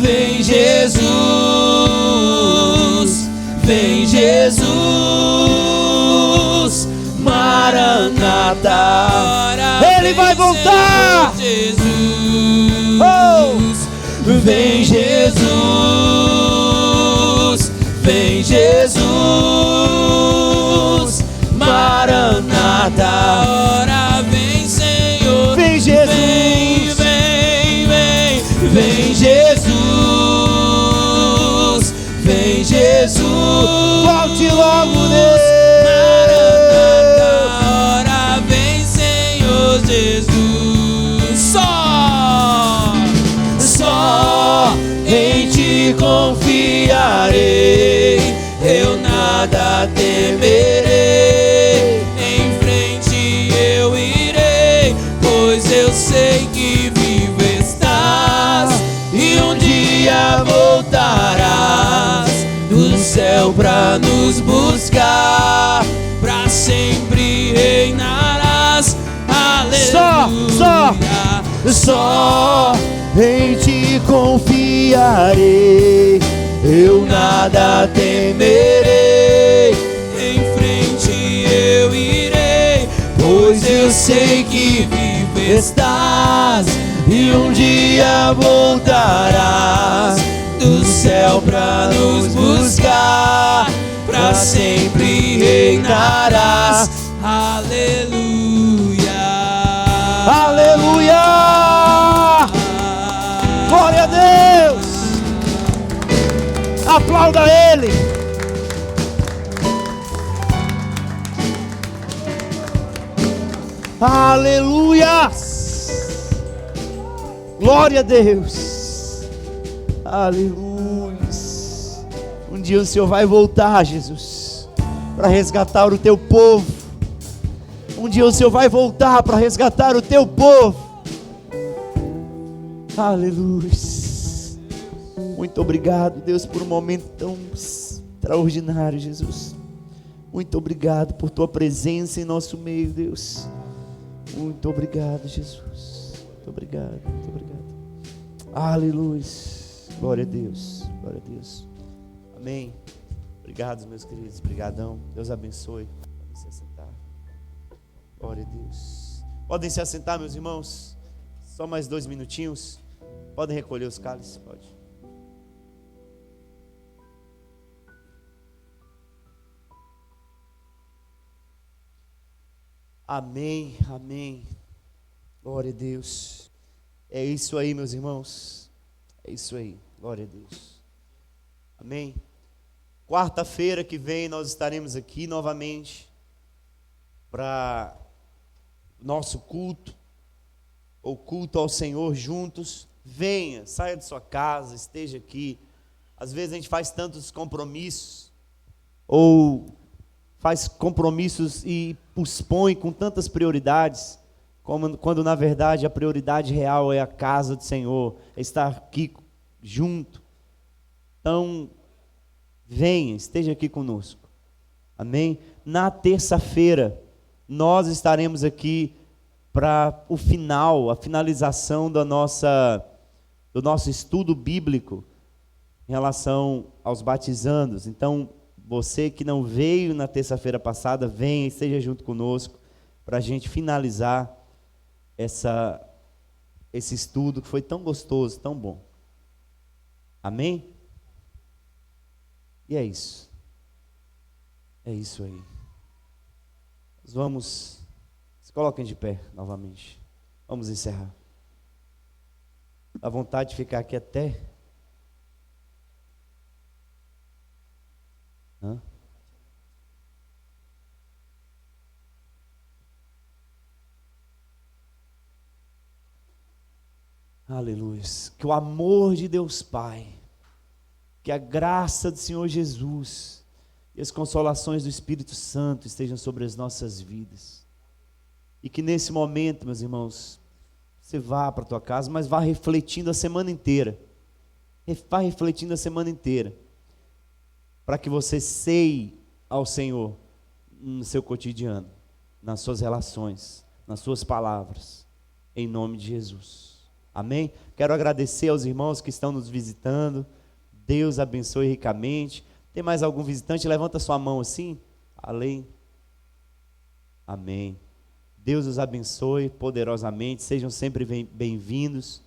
Vem Jesus, vem Jesus, Maranata, Ele vai voltar. Jesus. Oh! Vem Jesus, vem Jesus, Maranata, hora vem, Senhor. Vem Jesus, vem Jesus, vem Jesus, volte logo, Deus. Maranata, hora vem, Senhor Jesus. Só em Ti confiarei, eu nada temerei. Em frente eu irei, pois eu sei que vivo estás, e um dia voltarás do céu pra nos buscar, pra sempre reinarás. Aleluia. Só em Ti confiarei, eu nada temerei. Em frente eu irei, pois eu sei que vivo estás, e um dia voltarás do céu pra nos buscar, pra sempre reinarás. Aleluia. Aleluia. Glória a Deus. Aplauda Ele. Aleluia. Glória a Deus. Aleluia. Um dia o Senhor vai voltar, Jesus. para resgatar o teu povo. Um dia o Senhor vai voltar para resgatar o teu povo. Aleluia. Muito obrigado, Deus, por um momento tão extraordinário, Jesus. Muito obrigado por tua presença em nosso meio, Deus. Muito obrigado, Jesus. Muito obrigado, muito obrigado. Aleluia. Glória a Deus, glória a Deus. Amém. Obrigado, meus queridos. Obrigadão. Deus abençoe. Podem se assentar. Glória a Deus. Podem se assentar, meus irmãos. Só mais 2 minutinhos. Podem recolher os cálices? Pode. Amém, amém. Glória a Deus. É isso aí, meus irmãos. É isso aí. Glória a Deus. Amém. Quarta-feira que vem nós estaremos aqui novamente para nosso culto, ou culto ao Senhor juntos. Venha, saia de sua casa, esteja aqui. Às vezes a gente faz tantos compromissos, ou faz compromissos e pospõe com tantas prioridades, quando na verdade a prioridade real é a casa do Senhor, é estar aqui junto. Então, venha, esteja aqui conosco. Amém? Na terça-feira, nós estaremos aqui para o final, a finalização do nosso estudo bíblico em relação aos batizandos. Então, você que não veio na terça-feira passada, venha e esteja junto conosco para a gente finalizar esse estudo que foi tão gostoso, tão bom. Amém? E é isso. É isso aí. Nós vamos... Se coloquem de pé novamente. Vamos encerrar. Dá vontade de ficar aqui até... Aleluia. Que o amor de Deus Pai, que a graça do Senhor Jesus e as consolações do Espírito Santo estejam sobre as nossas vidas. E que nesse momento, meus irmãos, você vá para a tua casa, mas vá refletindo a semana inteira. Vá refletindo a semana inteira. Para que você ceie ao Senhor no seu cotidiano, nas suas relações, nas suas palavras, em nome de Jesus. Amém? Quero agradecer aos irmãos que estão nos visitando. Deus abençoe ricamente. Tem mais algum visitante? Levanta sua mão assim. Além. Amém. Deus os abençoe poderosamente. Sejam sempre bem-vindos.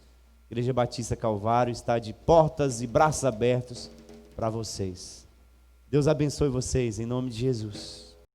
Igreja Batista Calvário está de portas e braços abertos para vocês. Deus abençoe vocês, em nome de Jesus.